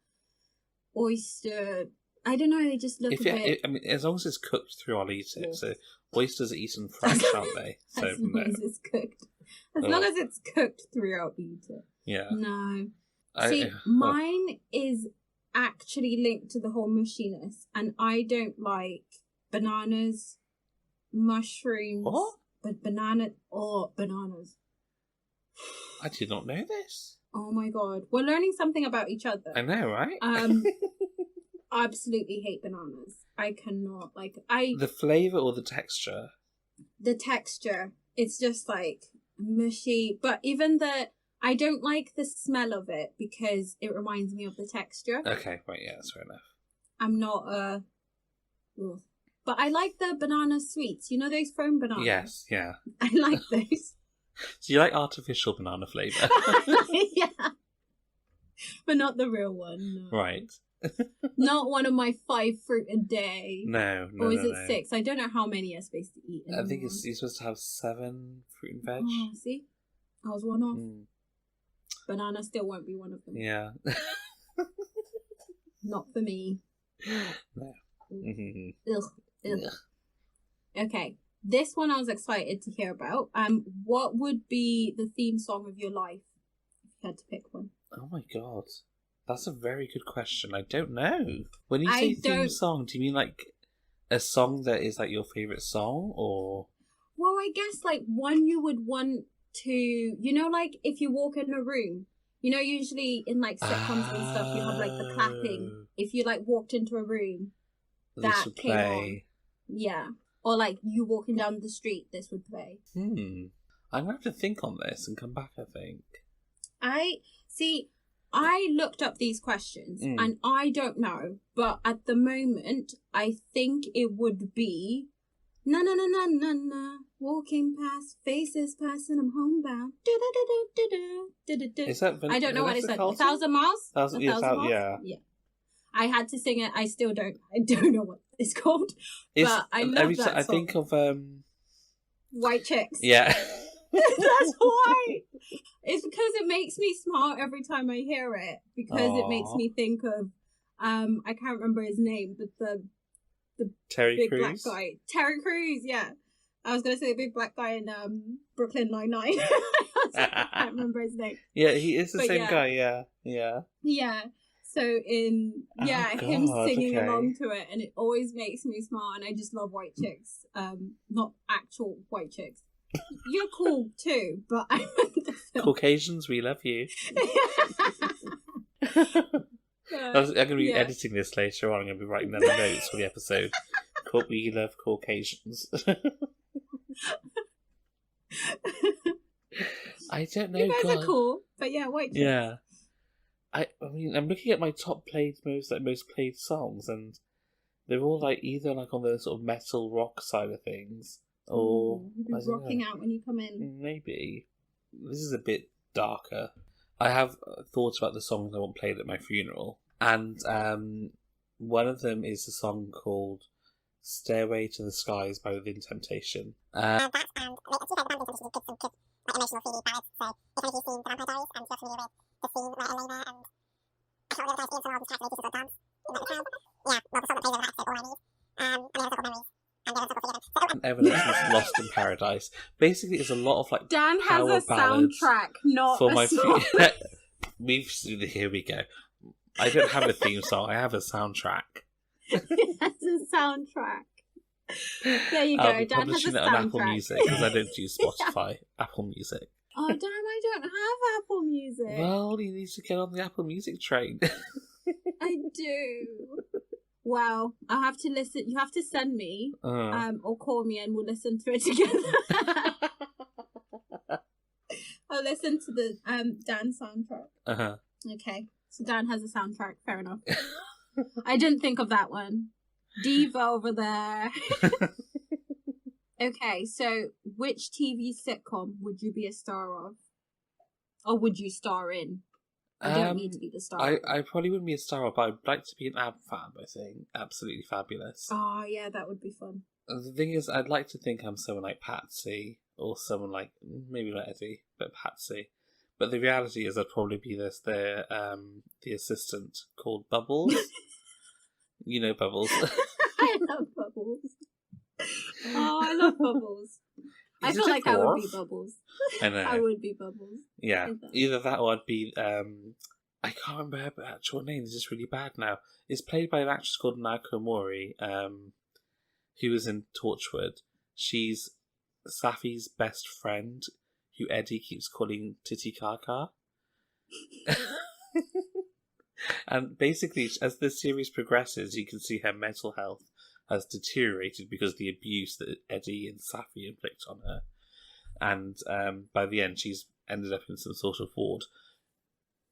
oyster. I don't know, they just look a bit... I mean, as long as it's cooked through, I'll eat it. So oysters are eaten fresh, aren't they? So as long as it's cooked. As long as it's cooked through, I'll eat it. Yeah. No. See, mine is actually linked to the whole mushiness, and I don't like bananas, mushrooms... What? But bananas. I did not know this. Oh my God. We're learning something about each other. I know, right? Absolutely hate bananas. I cannot. The flavour or the texture? The texture. It's just like mushy. But even I don't like the smell of it because it reminds me of the texture. Okay, right, yeah, that's fair enough. I'm not ugh. But I like the banana sweets. You know those foam bananas? Yes, yeah. I like those. So you like artificial banana flavour? Yeah. But not the real one. No. Right. Not one of my 5 fruit a day. No. Or is it 6? I don't know how many you're supposed to eat. I think you're supposed to have 7 fruit and veg. Oh, see? I was one off. Banana still won't be one of them. Yeah. Not for me. No. Ugh. Okay. This one I was excited to hear about. What would be the theme song of your life if you had to pick one? Oh my god. That's a very good question. I don't know. When you say theme song, do you mean like a song that is like your favourite song, or? Well, I guess like one you would want to, you know, like if you walk in a room, you know, usually in like sitcoms and stuff, you have like the clapping. If you like walked into a room, that came on. Yeah. Or like you walking down the street, this would play. I'm going to have to think on this and come back, I think. I looked up these questions and I don't know, but at the moment, I think it would be na na na na na na, walking past, faces passing, I'm homebound. Is that I don't know what it said. 1,000 miles? 1,000 miles? Yeah. I had to sing it. I don't know what it's called. But I love that song. I think of White Chicks. Yeah. That's why. It's because it makes me smile every time I hear it. Because it makes me think of I can't remember his name, but the Terry big Crews? black guy. Terry Crews, yeah. I was gonna say the big black guy in Brooklyn Nine-Nine. I can't remember his name. Yeah, he is the same guy, yeah. Yeah. So him singing along to it, and it always makes me smile, and I just love White Chicks. Not actual white chicks. You're cool too, but I Caucasians, we love you. I'm going to be editing this later on. I'm going to be writing down the notes for the episode. We love Caucasians. I don't know. You guys are cool, but yeah, White Chicks. Yeah. I mean, I'm looking at my top played, most played songs, and they're all like either like on the sort of metal rock side of things, or you'll be rocking out when you come in. Maybe this is a bit darker. I have thoughts about the songs I want played at my funeral, and one of them is a song called "Stairway to the Skies" by Within Temptation. That's emotional feely ballads. So if any of you've seen The Vampire Diaries and you're familiar with the scene where Elena and I can't remember the guy's name, someone else calculated to dance in the crowd. Yeah, well, the song that plays over that said All I Need. And they have a couple memories. And they're together. Evanescence Lost in Paradise. Basically, it's a lot of like Dan has a soundtrack, not for a my song. Here we go. I don't have a theme song. I have a soundtrack. He has a soundtrack. There you go. I'll be Dan has a publishing it soundtrack. on Apple Music because I don't do Spotify. Apple Music. Oh damn! I don't have Apple Music. Well, you need to get on the Apple Music train. I do. Wow, I'll have to listen. You have to send me, or call me, and we'll listen to it together. I'll listen to the Dan soundtrack. Okay, so Dan has a soundtrack. Fair enough. I didn't think of that one. Diva over there. Okay, so which TV sitcom would you be a star of? Or would you star in? I don't need to be the star. I probably wouldn't be a star of, but I'd like to be an ab fan, I think. Absolutely fabulous. Oh, yeah, that would be fun. The thing is, I'd like to think I'm someone like Patsy, or someone like, maybe not Eddie, but Patsy. But the reality is I'd probably be the assistant called Bubbles. You know Bubbles. I love Bubbles. Oh, I love Bubbles. I feel like I would be Bubbles. I know. I would be Bubbles. Yeah. Either that or I'd be, I can't remember her actual name. This is really bad now. It's played by an actress called Naoko Mori, who was in Torchwood. She's Safi's best friend, who Eddie keeps calling Titi Kaka. And basically, as the series progresses, you can see her mental health has deteriorated because of the abuse that Eddie and Safi inflict on her. And by the end, she's ended up in some sort of ward.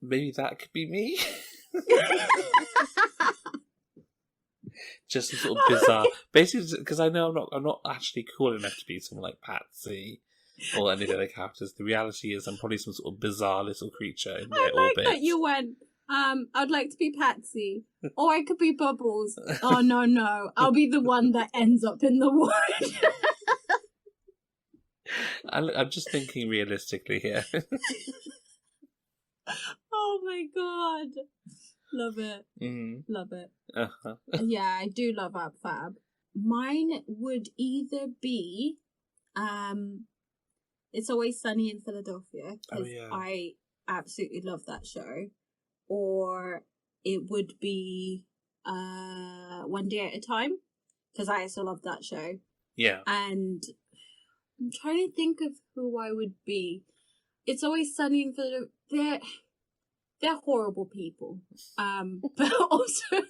Maybe that could be me. Just some sort of bizarre, basically, because I know I'm not actually cool enough to be someone like Patsy or any of the other characters. The reality is, I'm probably some sort of bizarre little creature in their orbit. That you went. I'd like to be Patsy, or I could be Bubbles. Oh no, I'll be the one that ends up in the ward. I'm just thinking realistically here. Oh my god. Love it. Mm-hmm. Love it. Uh-huh. Yeah, I do love Ab Fab. Mine would either be It's Always Sunny in Philadelphia, because I absolutely love that show. Or it would be One Day at a Time, because I also love that show. Yeah. And I'm trying to think of who I would be. It's Always Sunny in Philadelphia. They're horrible people. But also,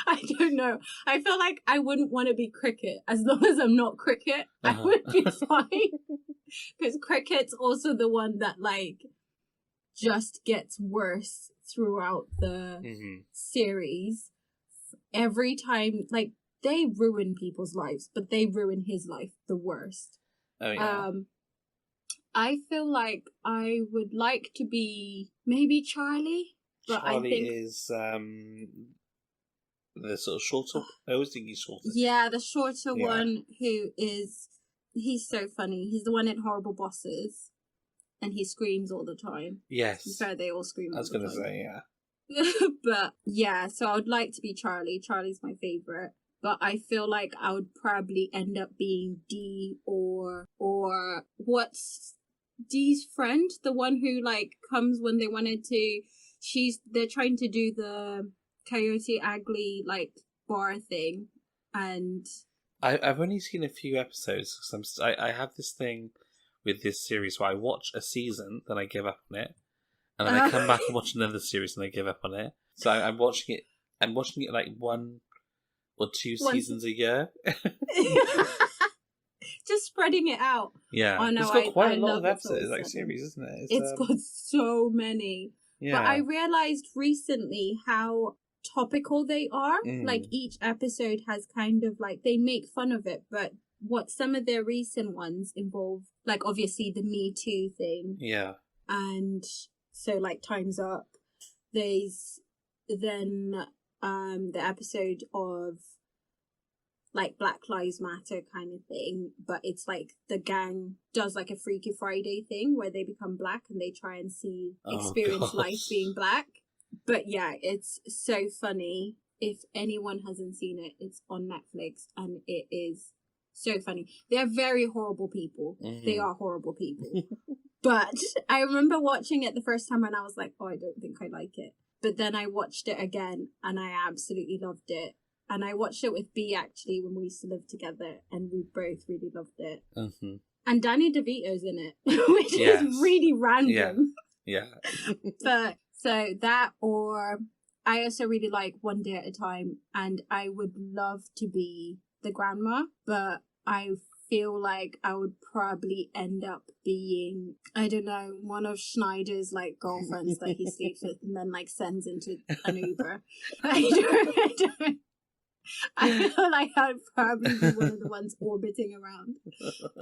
I don't know. I feel like I wouldn't want to be Cricket. As long as I'm not Cricket, I would be fine. Because Cricket's also the one that, like, just gets worse throughout the series. Every time, like, they ruin people's lives, but they ruin his life the worst. Oh, yeah. I feel like I would like to be maybe Charlie. But Charlie I think is the sort of shorter. I always think he's shorter. Yeah, the shorter one he's so funny. He's the one in Horrible Bosses. And he screams all the time. Yes. So they all scream all the time. I was going to say, yeah. But yeah, so I would like to be Charlie. Charlie's my favourite. But I feel like I would probably end up being Dee or what's Dee's friend? The one who, like, comes when they wanted to... They're trying to do the Coyote Ugly, like, bar thing. And... I've only seen a few episodes. Because I have this thing with this series where I watch a season, then I give up on it. And then I come back and watch another series and I give up on it. So I'm watching it like 1 or 2 seasons a year. Just spreading it out. Yeah. Oh, no, it's got quite a lot of episodes. episodes, like series, isn't it? It's got so many. Yeah. But I realised recently how topical they are. Like, each episode has kind of, like, they make fun of it, but what some of their recent ones involve, like, obviously the Me Too thing. Yeah. And so, like, Time's Up. There's then the episode of, like, Black Lives Matter kind of thing, but it's like the gang does like a Freaky Friday thing where they become black and they try and experience life being black. But yeah, it's so funny. If anyone hasn't seen it, it's on Netflix and it is so funny. They're very horrible people. They are horrible people. But I remember watching it the first time and I was like, oh, I don't think I like it. But then I watched it again and I absolutely loved it. And I watched it with B, actually, when we used to live together, and we both really loved it. And Danny DeVito's in it, which is really random. Yeah. But so that, or I also really like One Day at a Time, and I would love to be the grandma, but I feel like I would probably end up being, I don't know, one of Schneider's, like, girlfriends that he sleeps with and then, like, sends into an Uber. I feel like I'd probably be one of the ones orbiting around.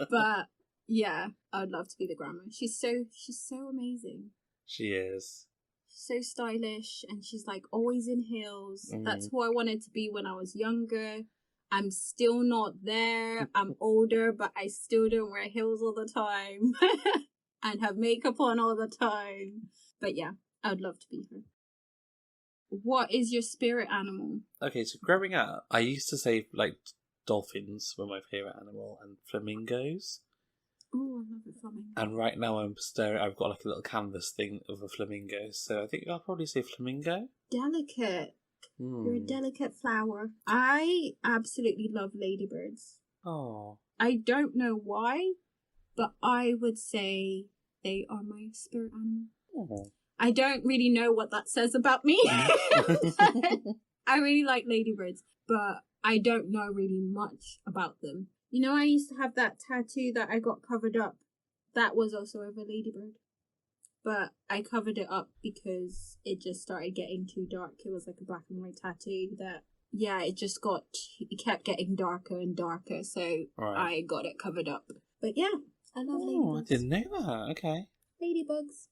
But yeah, I'd love to be the grandma. She's so amazing. She is. So stylish, and she's, like, always in heels. That's who I wanted to be when I was younger. I'm still not there. I'm older, but I still don't wear heels all the time and have makeup on all the time. But yeah, I'd love to be her. What is your spirit animal? Okay, so growing up, I used to say, like, dolphins were my favourite animal and flamingos. Oh, I love a flamingo. And right now I've got, like, a little canvas thing of a flamingo, so I think I'll probably say flamingo. Delicate. You're a delicate flower. I absolutely love ladybirds. Oh. I don't know why, but I would say they are my spirit animal. Oh. I don't really know what that says about me. I really like ladybirds, but I don't know really much about them. You know, I used to have that tattoo that I got covered up That was also over Ladybird. But I covered it up because it just started getting too dark. It was like a black and white tattoo that, it kept getting darker and darker. So I got it covered up. But yeah, I love ladybugs. I didn't know that. Okay. Ladybugs.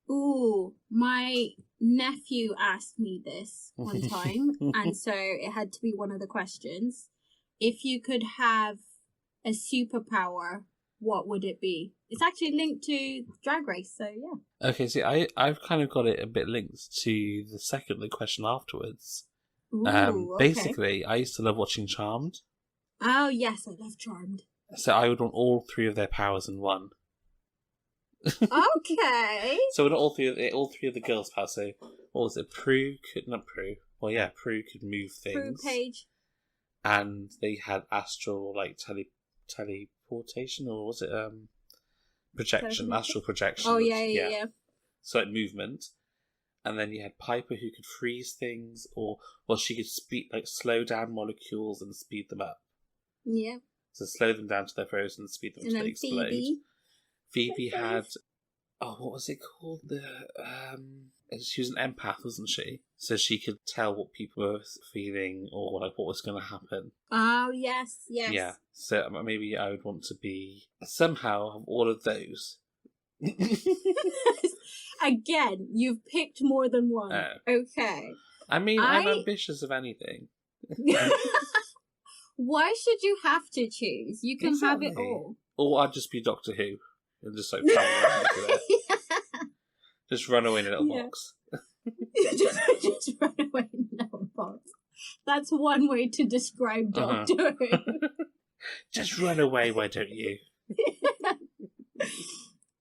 Ooh, my nephew asked me this one time, and so it had to be one of the questions. If you could have a superpower, what would it be? It's actually linked to Drag Race, so yeah. Okay, see, I've kind of got it a bit linked to the question afterwards. Ooh, okay. Basically, I used to love watching Charmed. Oh, yes, I love Charmed. So I would want all three of their powers in one. Okay. So all three of the girls' powers. So what was it? Prue could move things. Prue, Paige. And they had astral teleportation, or was it projection? Astral projection. Oh yeah. So movement. And then you had Piper, who could freeze things, or she could slow down molecules and speed them up. Yeah. So slow them down to their frozen and speed them to they explode. Phoebe had, what was it called? She was an empath, wasn't she? So she could tell what people were feeling or what was going to happen. Oh, yes. Yeah. So maybe I would want to be somehow of all of those. Again, you've picked more than one. Okay. I mean, I'm ambitious of anything. Why should you have to choose? You can have it all. Or I'd just be Doctor Who and just travel around everywhere. Just run away in a little box. just run away in a little box. That's one way to describe Doctor Who. Just run away, why don't you?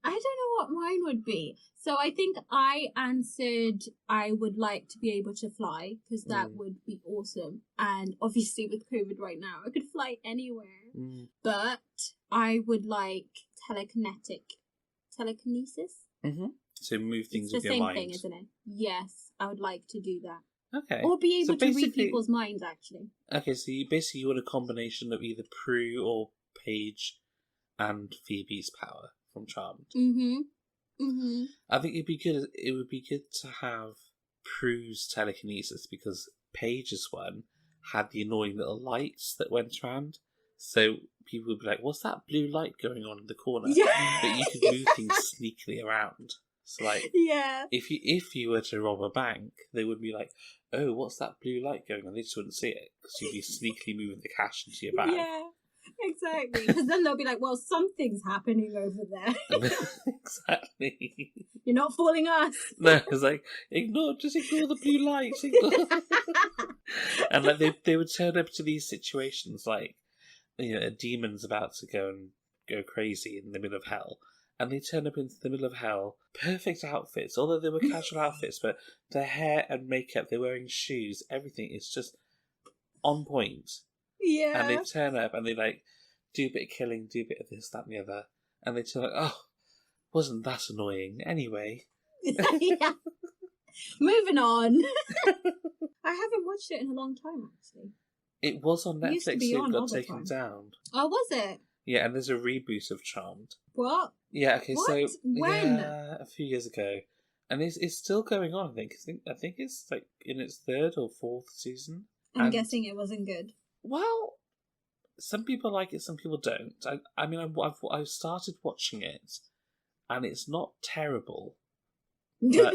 I don't know what mine would be. So I think I answered I would like to be able to fly, because that would be awesome. And obviously with COVID right now, I could fly anywhere. But I would like telekinesis. Mm-hmm. So move things with your mind. It's the same thing, isn't it? Yes, I would like to do that. Okay. Or be able to read people's minds, actually. Okay, so you want a combination of either Prue or Paige and Phoebe's power from Charmed. Mm-hmm. Mm-hmm. I think it would be good to have Prue's telekinesis, because Paige's one had the annoying little lights that went around. So people would be like, what's that blue light going on in the corner? Yeah. But you could move things sneakily around. So if you were to rob a bank, they would be like, oh, what's that blue light going on? They just wouldn't see it, because you'd be sneakily moving the cash into your bag. Yeah. Exactly, because then they'll be like, well, something's happening over there. Exactly. You're not fooling us. No, it's like, ignore the blue lights. And they would turn up to these situations like, a demon's about to go crazy in the middle of hell. And they turn up into the middle of hell, perfect outfits, although they were casual outfits, but their hair and makeup, they're wearing shoes, everything is just on point. Yeah. And they turn up and they do a bit of killing, do a bit of this, that and the other. And they turn wasn't that annoying? Anyway. Yeah. Moving on. I haven't watched it in a long time, actually. It was on Netflix, so it got taken down. Oh, was it? Yeah, and there's a reboot of Charmed. What? Yeah, okay, what? So when? Yeah, a few years ago. And it's still going on, I think. I think it's in its 3rd or 4th season. I'm guessing it wasn't good. Well, some people like it, some people don't. I mean, I've started watching it, and it's not terrible. But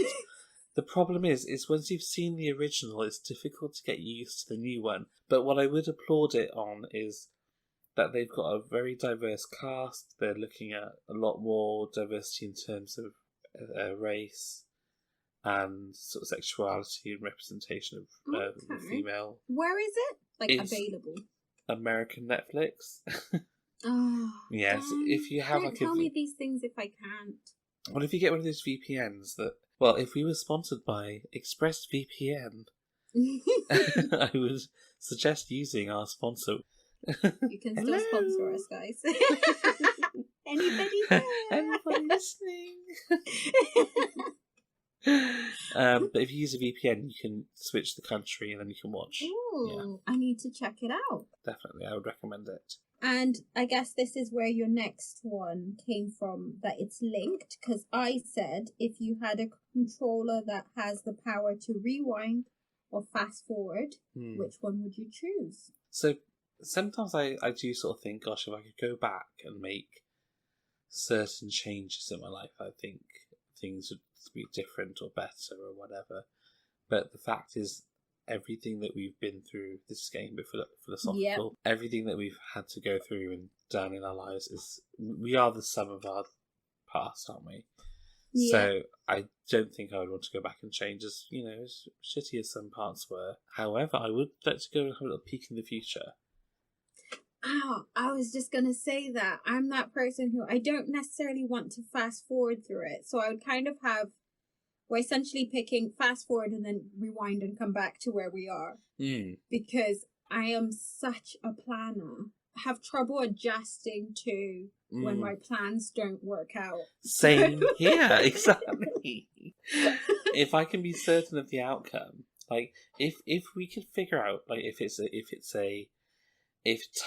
the problem is once you've seen the original, it's difficult to get used to the new one. But what I would applaud it on is that they've got a very diverse cast. They're looking at a lot more diversity in terms of race and sort of sexuality and representation of the female. Where is it? It's available. American Netflix. Oh, yes. If you have don't tell me these things if I can't. What if you get one of those VPNs that? Well, if we were sponsored by ExpressVPN, I would suggest using our sponsor. You can still sponsor us, guys. Anybody there? Anybody listening? But if you use a VPN, you can switch the country and then you can watch. Ooh, Yeah. I need to check it out. Definitely, I would recommend it. And I guess this is where your next one came from, that it's linked, because I said if you had a controller that has the power to rewind or fast forward, which one would you choose? So sometimes I do sort of think, gosh, if I could go back and make certain changes in my life, I think things would be different or better or whatever. But the fact is, everything that we've been through, this is getting a bit philosophical, everything that we've had to go through and done in our lives we are the sum of our past, aren't we? Yeah. So I don't think I would want to go back and change as shitty as some parts were. However, I would like to go and have a little peek in the future. Oh, I was just going to say that. I'm that person who I don't necessarily want to fast forward through it. So I would kind of have, we're essentially picking fast forward and then rewind and come back to where we are. Because I am such a planner. I have trouble adjusting to when my plans don't work out. Same here, exactly. If I can be certain of the outcome, like if we could figure out, like if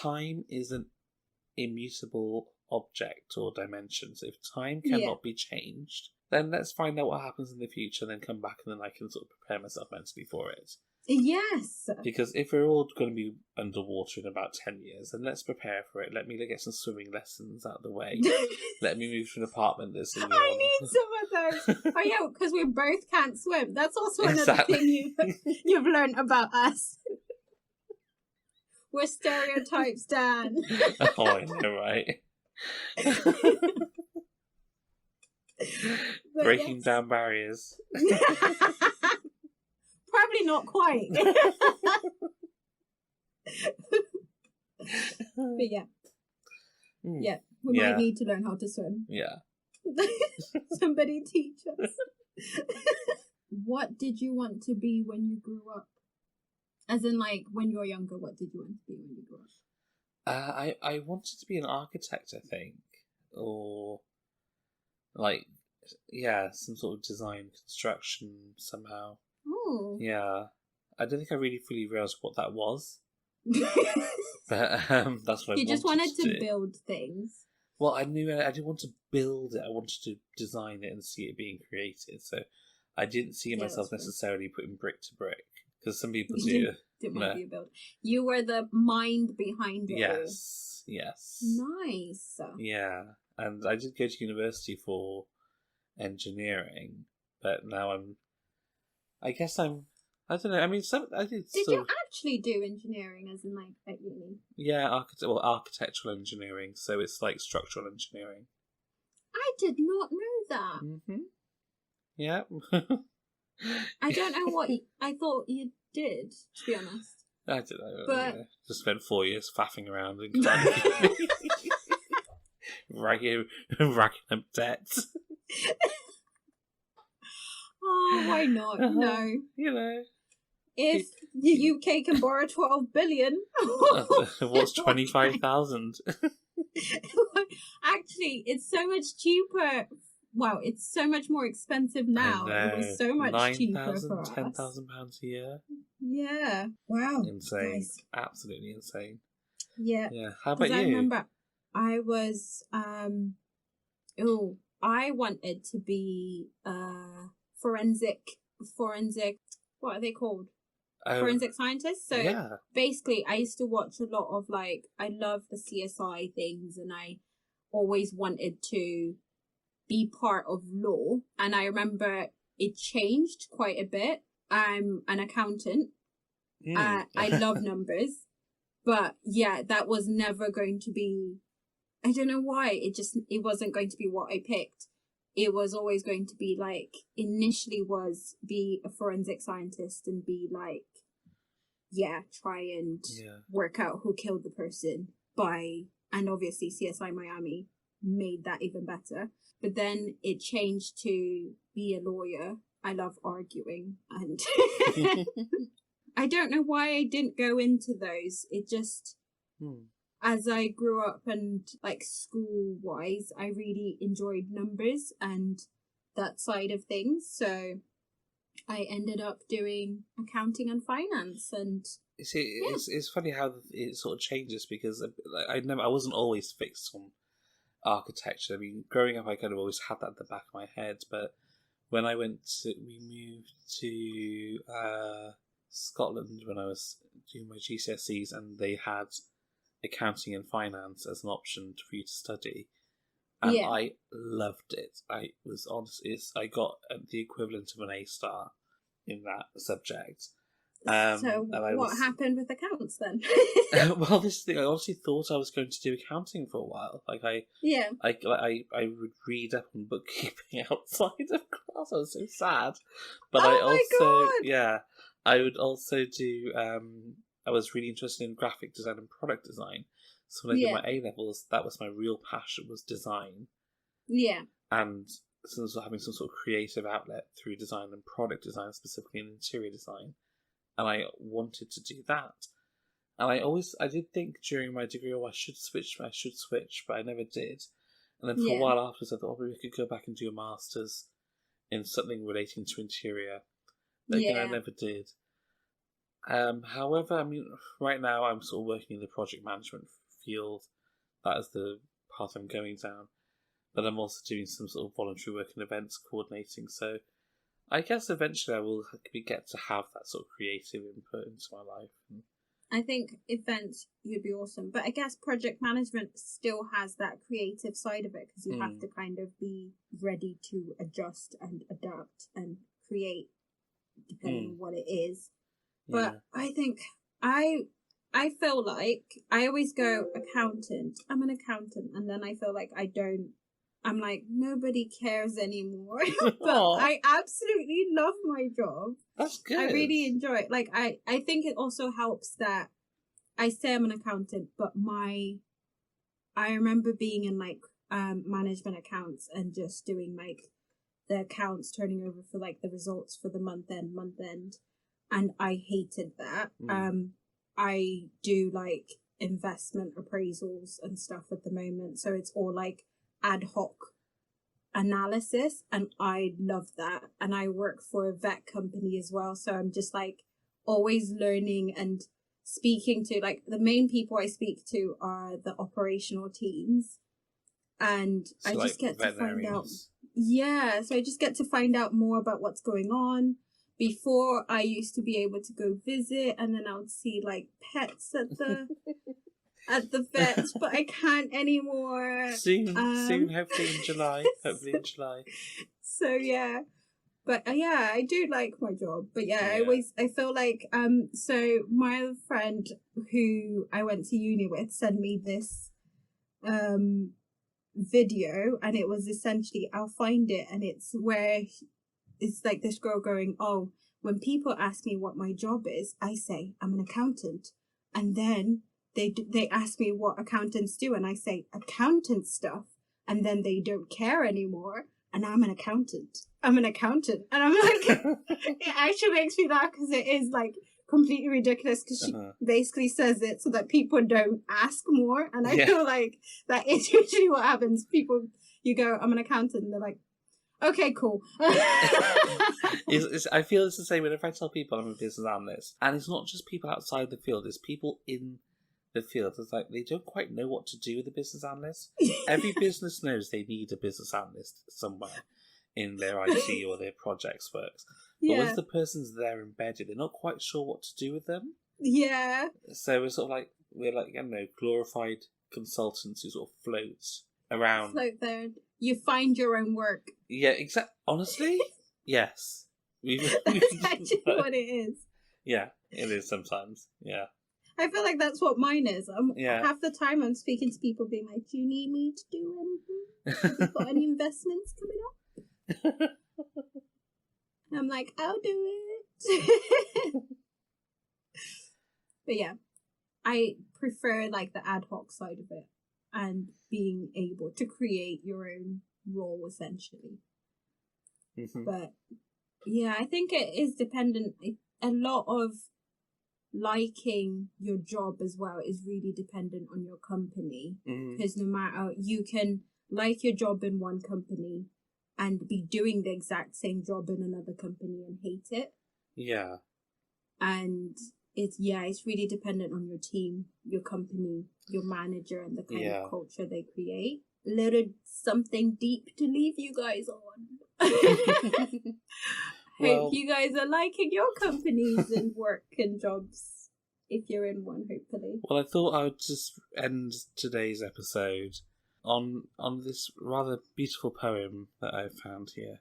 time is an immutable object or dimension, so if time cannot be changed, then let's find out what happens in the future and then come back and then I can sort of prepare myself mentally for it. Yes. Because if we're all going to be underwater in about 10 years, then let's prepare for it. Let me get some swimming lessons out of the way. Let me move to an apartment that's in I need some of those. Oh yeah, because we both can't swim. That's also another thing you've learned about us. We're stereotypes, Dan. Oh, I know, right? Breaking down barriers. Probably not quite. But yeah. Yeah, we might need to learn how to swim. Yeah. Somebody teach us. What did you want to be when you grew up? As in, like, when you were younger, what did you want to be when you grew up? I wanted to be an architect, I think. Or, like, some sort of design, construction, somehow. Oh. Yeah. I don't think I really fully realised what that was. But that's what I wanted to do. You just wanted to build things. Well, I knew I didn't want to build it. I wanted to design it and see it being created. So I didn't see myself necessarily putting brick to brick. Because some people do. Didn't want to be a builder. You were the mind behind it. Yes. Nice. Yeah. And I did go to university for engineering. But now I don't know. I mean, I did. Did you actually do engineering, as in like at uni? Yeah, architectural engineering. So it's like structural engineering. I did not know that. Mm-hmm. Yeah. I don't know what I thought you did, to be honest. I don't know. But just spent 4 years faffing around and racking up debts. Oh, why not? No. If the UK can borrow 12 billion. What's 25,000? Actually, it's so much cheaper. Well, it's so much more expensive now. It was so much cheaper for us. £10,000 a year. Yeah. Wow. Insane. Nice. Absolutely insane. Yeah. Yeah. How about you? I remember I was I wanted to be forensic, what are they called? Forensic scientists. So basically I used to watch a lot of I love the CSI things, and I always wanted to be part of law. And I remember it changed quite a bit. I'm an accountant. I love numbers. But yeah, that was never going to be, I don't know why, it wasn't going to be what I picked. It was always going to be initially was be a forensic scientist and be try and work out who killed the person and obviously CSI Miami made that even better. But then it changed to be a lawyer. I love arguing, and I don't know why I didn't go into those. It just, as I grew up and school-wise, I really enjoyed numbers and that side of things. So I ended up doing accounting and finance, and you see, it's funny how it sort of changes, because I wasn't always fixed on architecture. I mean, growing up, I kind of always had that at the back of my head, but when we moved to Scotland when I was doing my GCSEs, and they had accounting and finance as an option for you to study, and I loved it. I got the equivalent of an A star in that subject. So what happened with accounts then? Well, this thing, I honestly thought I was going to do accounting for a while. Like I would read up on bookkeeping outside of class. I was so sad, but I would also do. I was really interested in graphic design and product design. So when I did my A levels, that was my real passion, was design. Yeah. And so having some sort of creative outlet through design and product design, specifically in interior design. And I wanted to do that. And I did think during my degree, I should switch, but I never did. And then for a while afterwards, I thought, maybe I could go back and do a master's in something relating to interior. But again, I never did. However, I mean, right now I'm sort of working in the project management field. That is the path I'm going down. But I'm also doing some sort of voluntary work in events coordinating. So I guess eventually I will get to have that sort of creative input into my life. I think events would be awesome. But I guess project management still has that creative side of it, because you have to kind of be ready to adjust and adapt and create depending on what it is. But I think I feel like I always go accountant. I'm an accountant, and then I feel like I'm like, nobody cares anymore. But I absolutely love my job. That's good. I really enjoy it. Like, I think it also helps that I say I'm an accountant, but I remember being in like management accounts and just doing like the accounts, turning over for like the results for the month end. And I hated that. I do like investment appraisals and stuff at the moment. So it's all like ad hoc analysis, and I love that. And I work for a vet company as well, so I'm just like always learning and speaking to, like, the main people I speak to are the operational teams, and so I just get to find out so I just get to find out more about what's going on. Before, I used to be able to go visit, and then I would see like pets at the vet, but I can't anymore. Soon, hopefully in July. So yeah, but I do like my job. But I feel like so my friend who I went to uni with sent me this video, and it was essentially, I'll find it, and it's where it's like this girl going, oh, when people ask me what my job is, I say I'm an accountant, and then they ask me what accountants do, and I say accountant stuff, and then they don't care anymore, and I'm an accountant, and I'm like, it actually makes me laugh, because it is like completely ridiculous, because she basically says it so that people don't ask more, and I feel like that is usually what happens. People, you go, I'm an accountant, and they're like, okay, cool. I feel it's the same whenever I tell people I'm a business analyst, and it's not just people outside the field, it's people in the field. It's like they don't quite know what to do with a business analyst. Every business knows they need a business analyst somewhere in their IT or their projects works. But once the person's there embedded, they're not quite sure what to do with them. Yeah. So we're sort of like, I don't know, glorified consultants who sort of float around. Float there. You find your own work. Yeah, exactly. Honestly, yes. That's actually what it is. Yeah, it is sometimes. Yeah. I feel like that's what mine is. Half the time I'm speaking to people being like, do you need me to do anything? Have you got any investments coming up? And I'm like, I'll do it. But yeah, I prefer like the ad hoc side of it, and being able to create your own role essentially. But yeah, I think it is dependent. A lot of liking your job as well is really dependent on your company, because no matter, you can like your job in one company and be doing the exact same job in another company and hate it. Yeah. And it's really dependent on your team, your company, your manager, and the kind of culture they create. A little something deep to leave you guys on. Hope you guys are liking your companies and work and jobs, if you're in one, hopefully. Well, I thought I would just end today's episode on this rather beautiful poem that I've found here.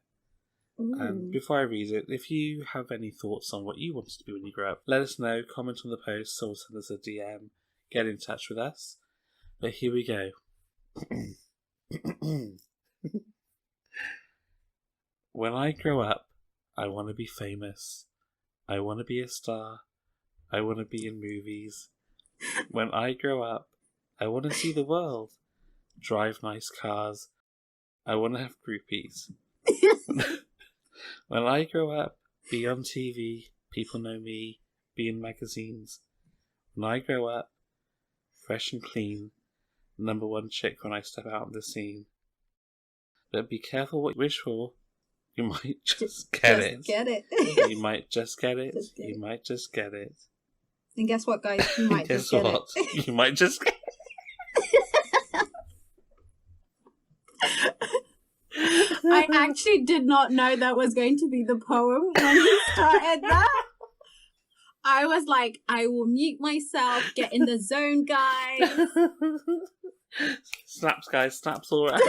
Ooh. And before I read it, if you have any thoughts on what you wanted to be when you grow up, let us know, comment on the post, or send us a DM, get in touch with us. But here we go. When I grow up, I want to be famous. I want to be a star. I want to be in movies. When I grow up, I want to see the world. Drive nice cars. I want to have groupies. When I grow up, be on TV, people know me, be in magazines. When I grow up, fresh and clean, #1 chick when I step out on the scene. But be careful what you wish for. You might just get it. Get it. You might just get it. You might just get it. And guess what, guys? You might just get it. You might just get it. I actually did not know that was going to be the poem when he started that. I was like, I will mute myself, get in the zone, guys. Snaps, guys, snaps all around.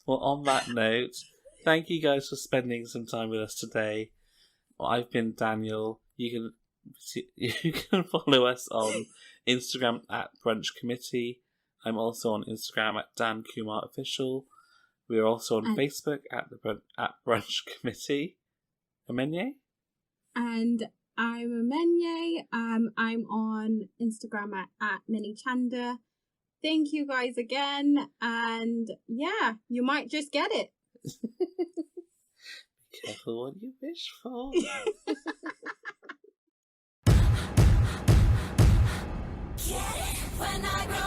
Well, on that note, thank you guys for spending some time with us today. Well, I've been Daniel. You can follow us on Instagram at Brunch Committee. I'm also on Instagram at Dan Kumar Official. We are also on Facebook at Brunch Committee. Amenye? And I'm Amenye. I'm on Instagram at Minichanda. Thank you guys again. And yeah, you might just get it. Be careful what you wish for. Get it when I grow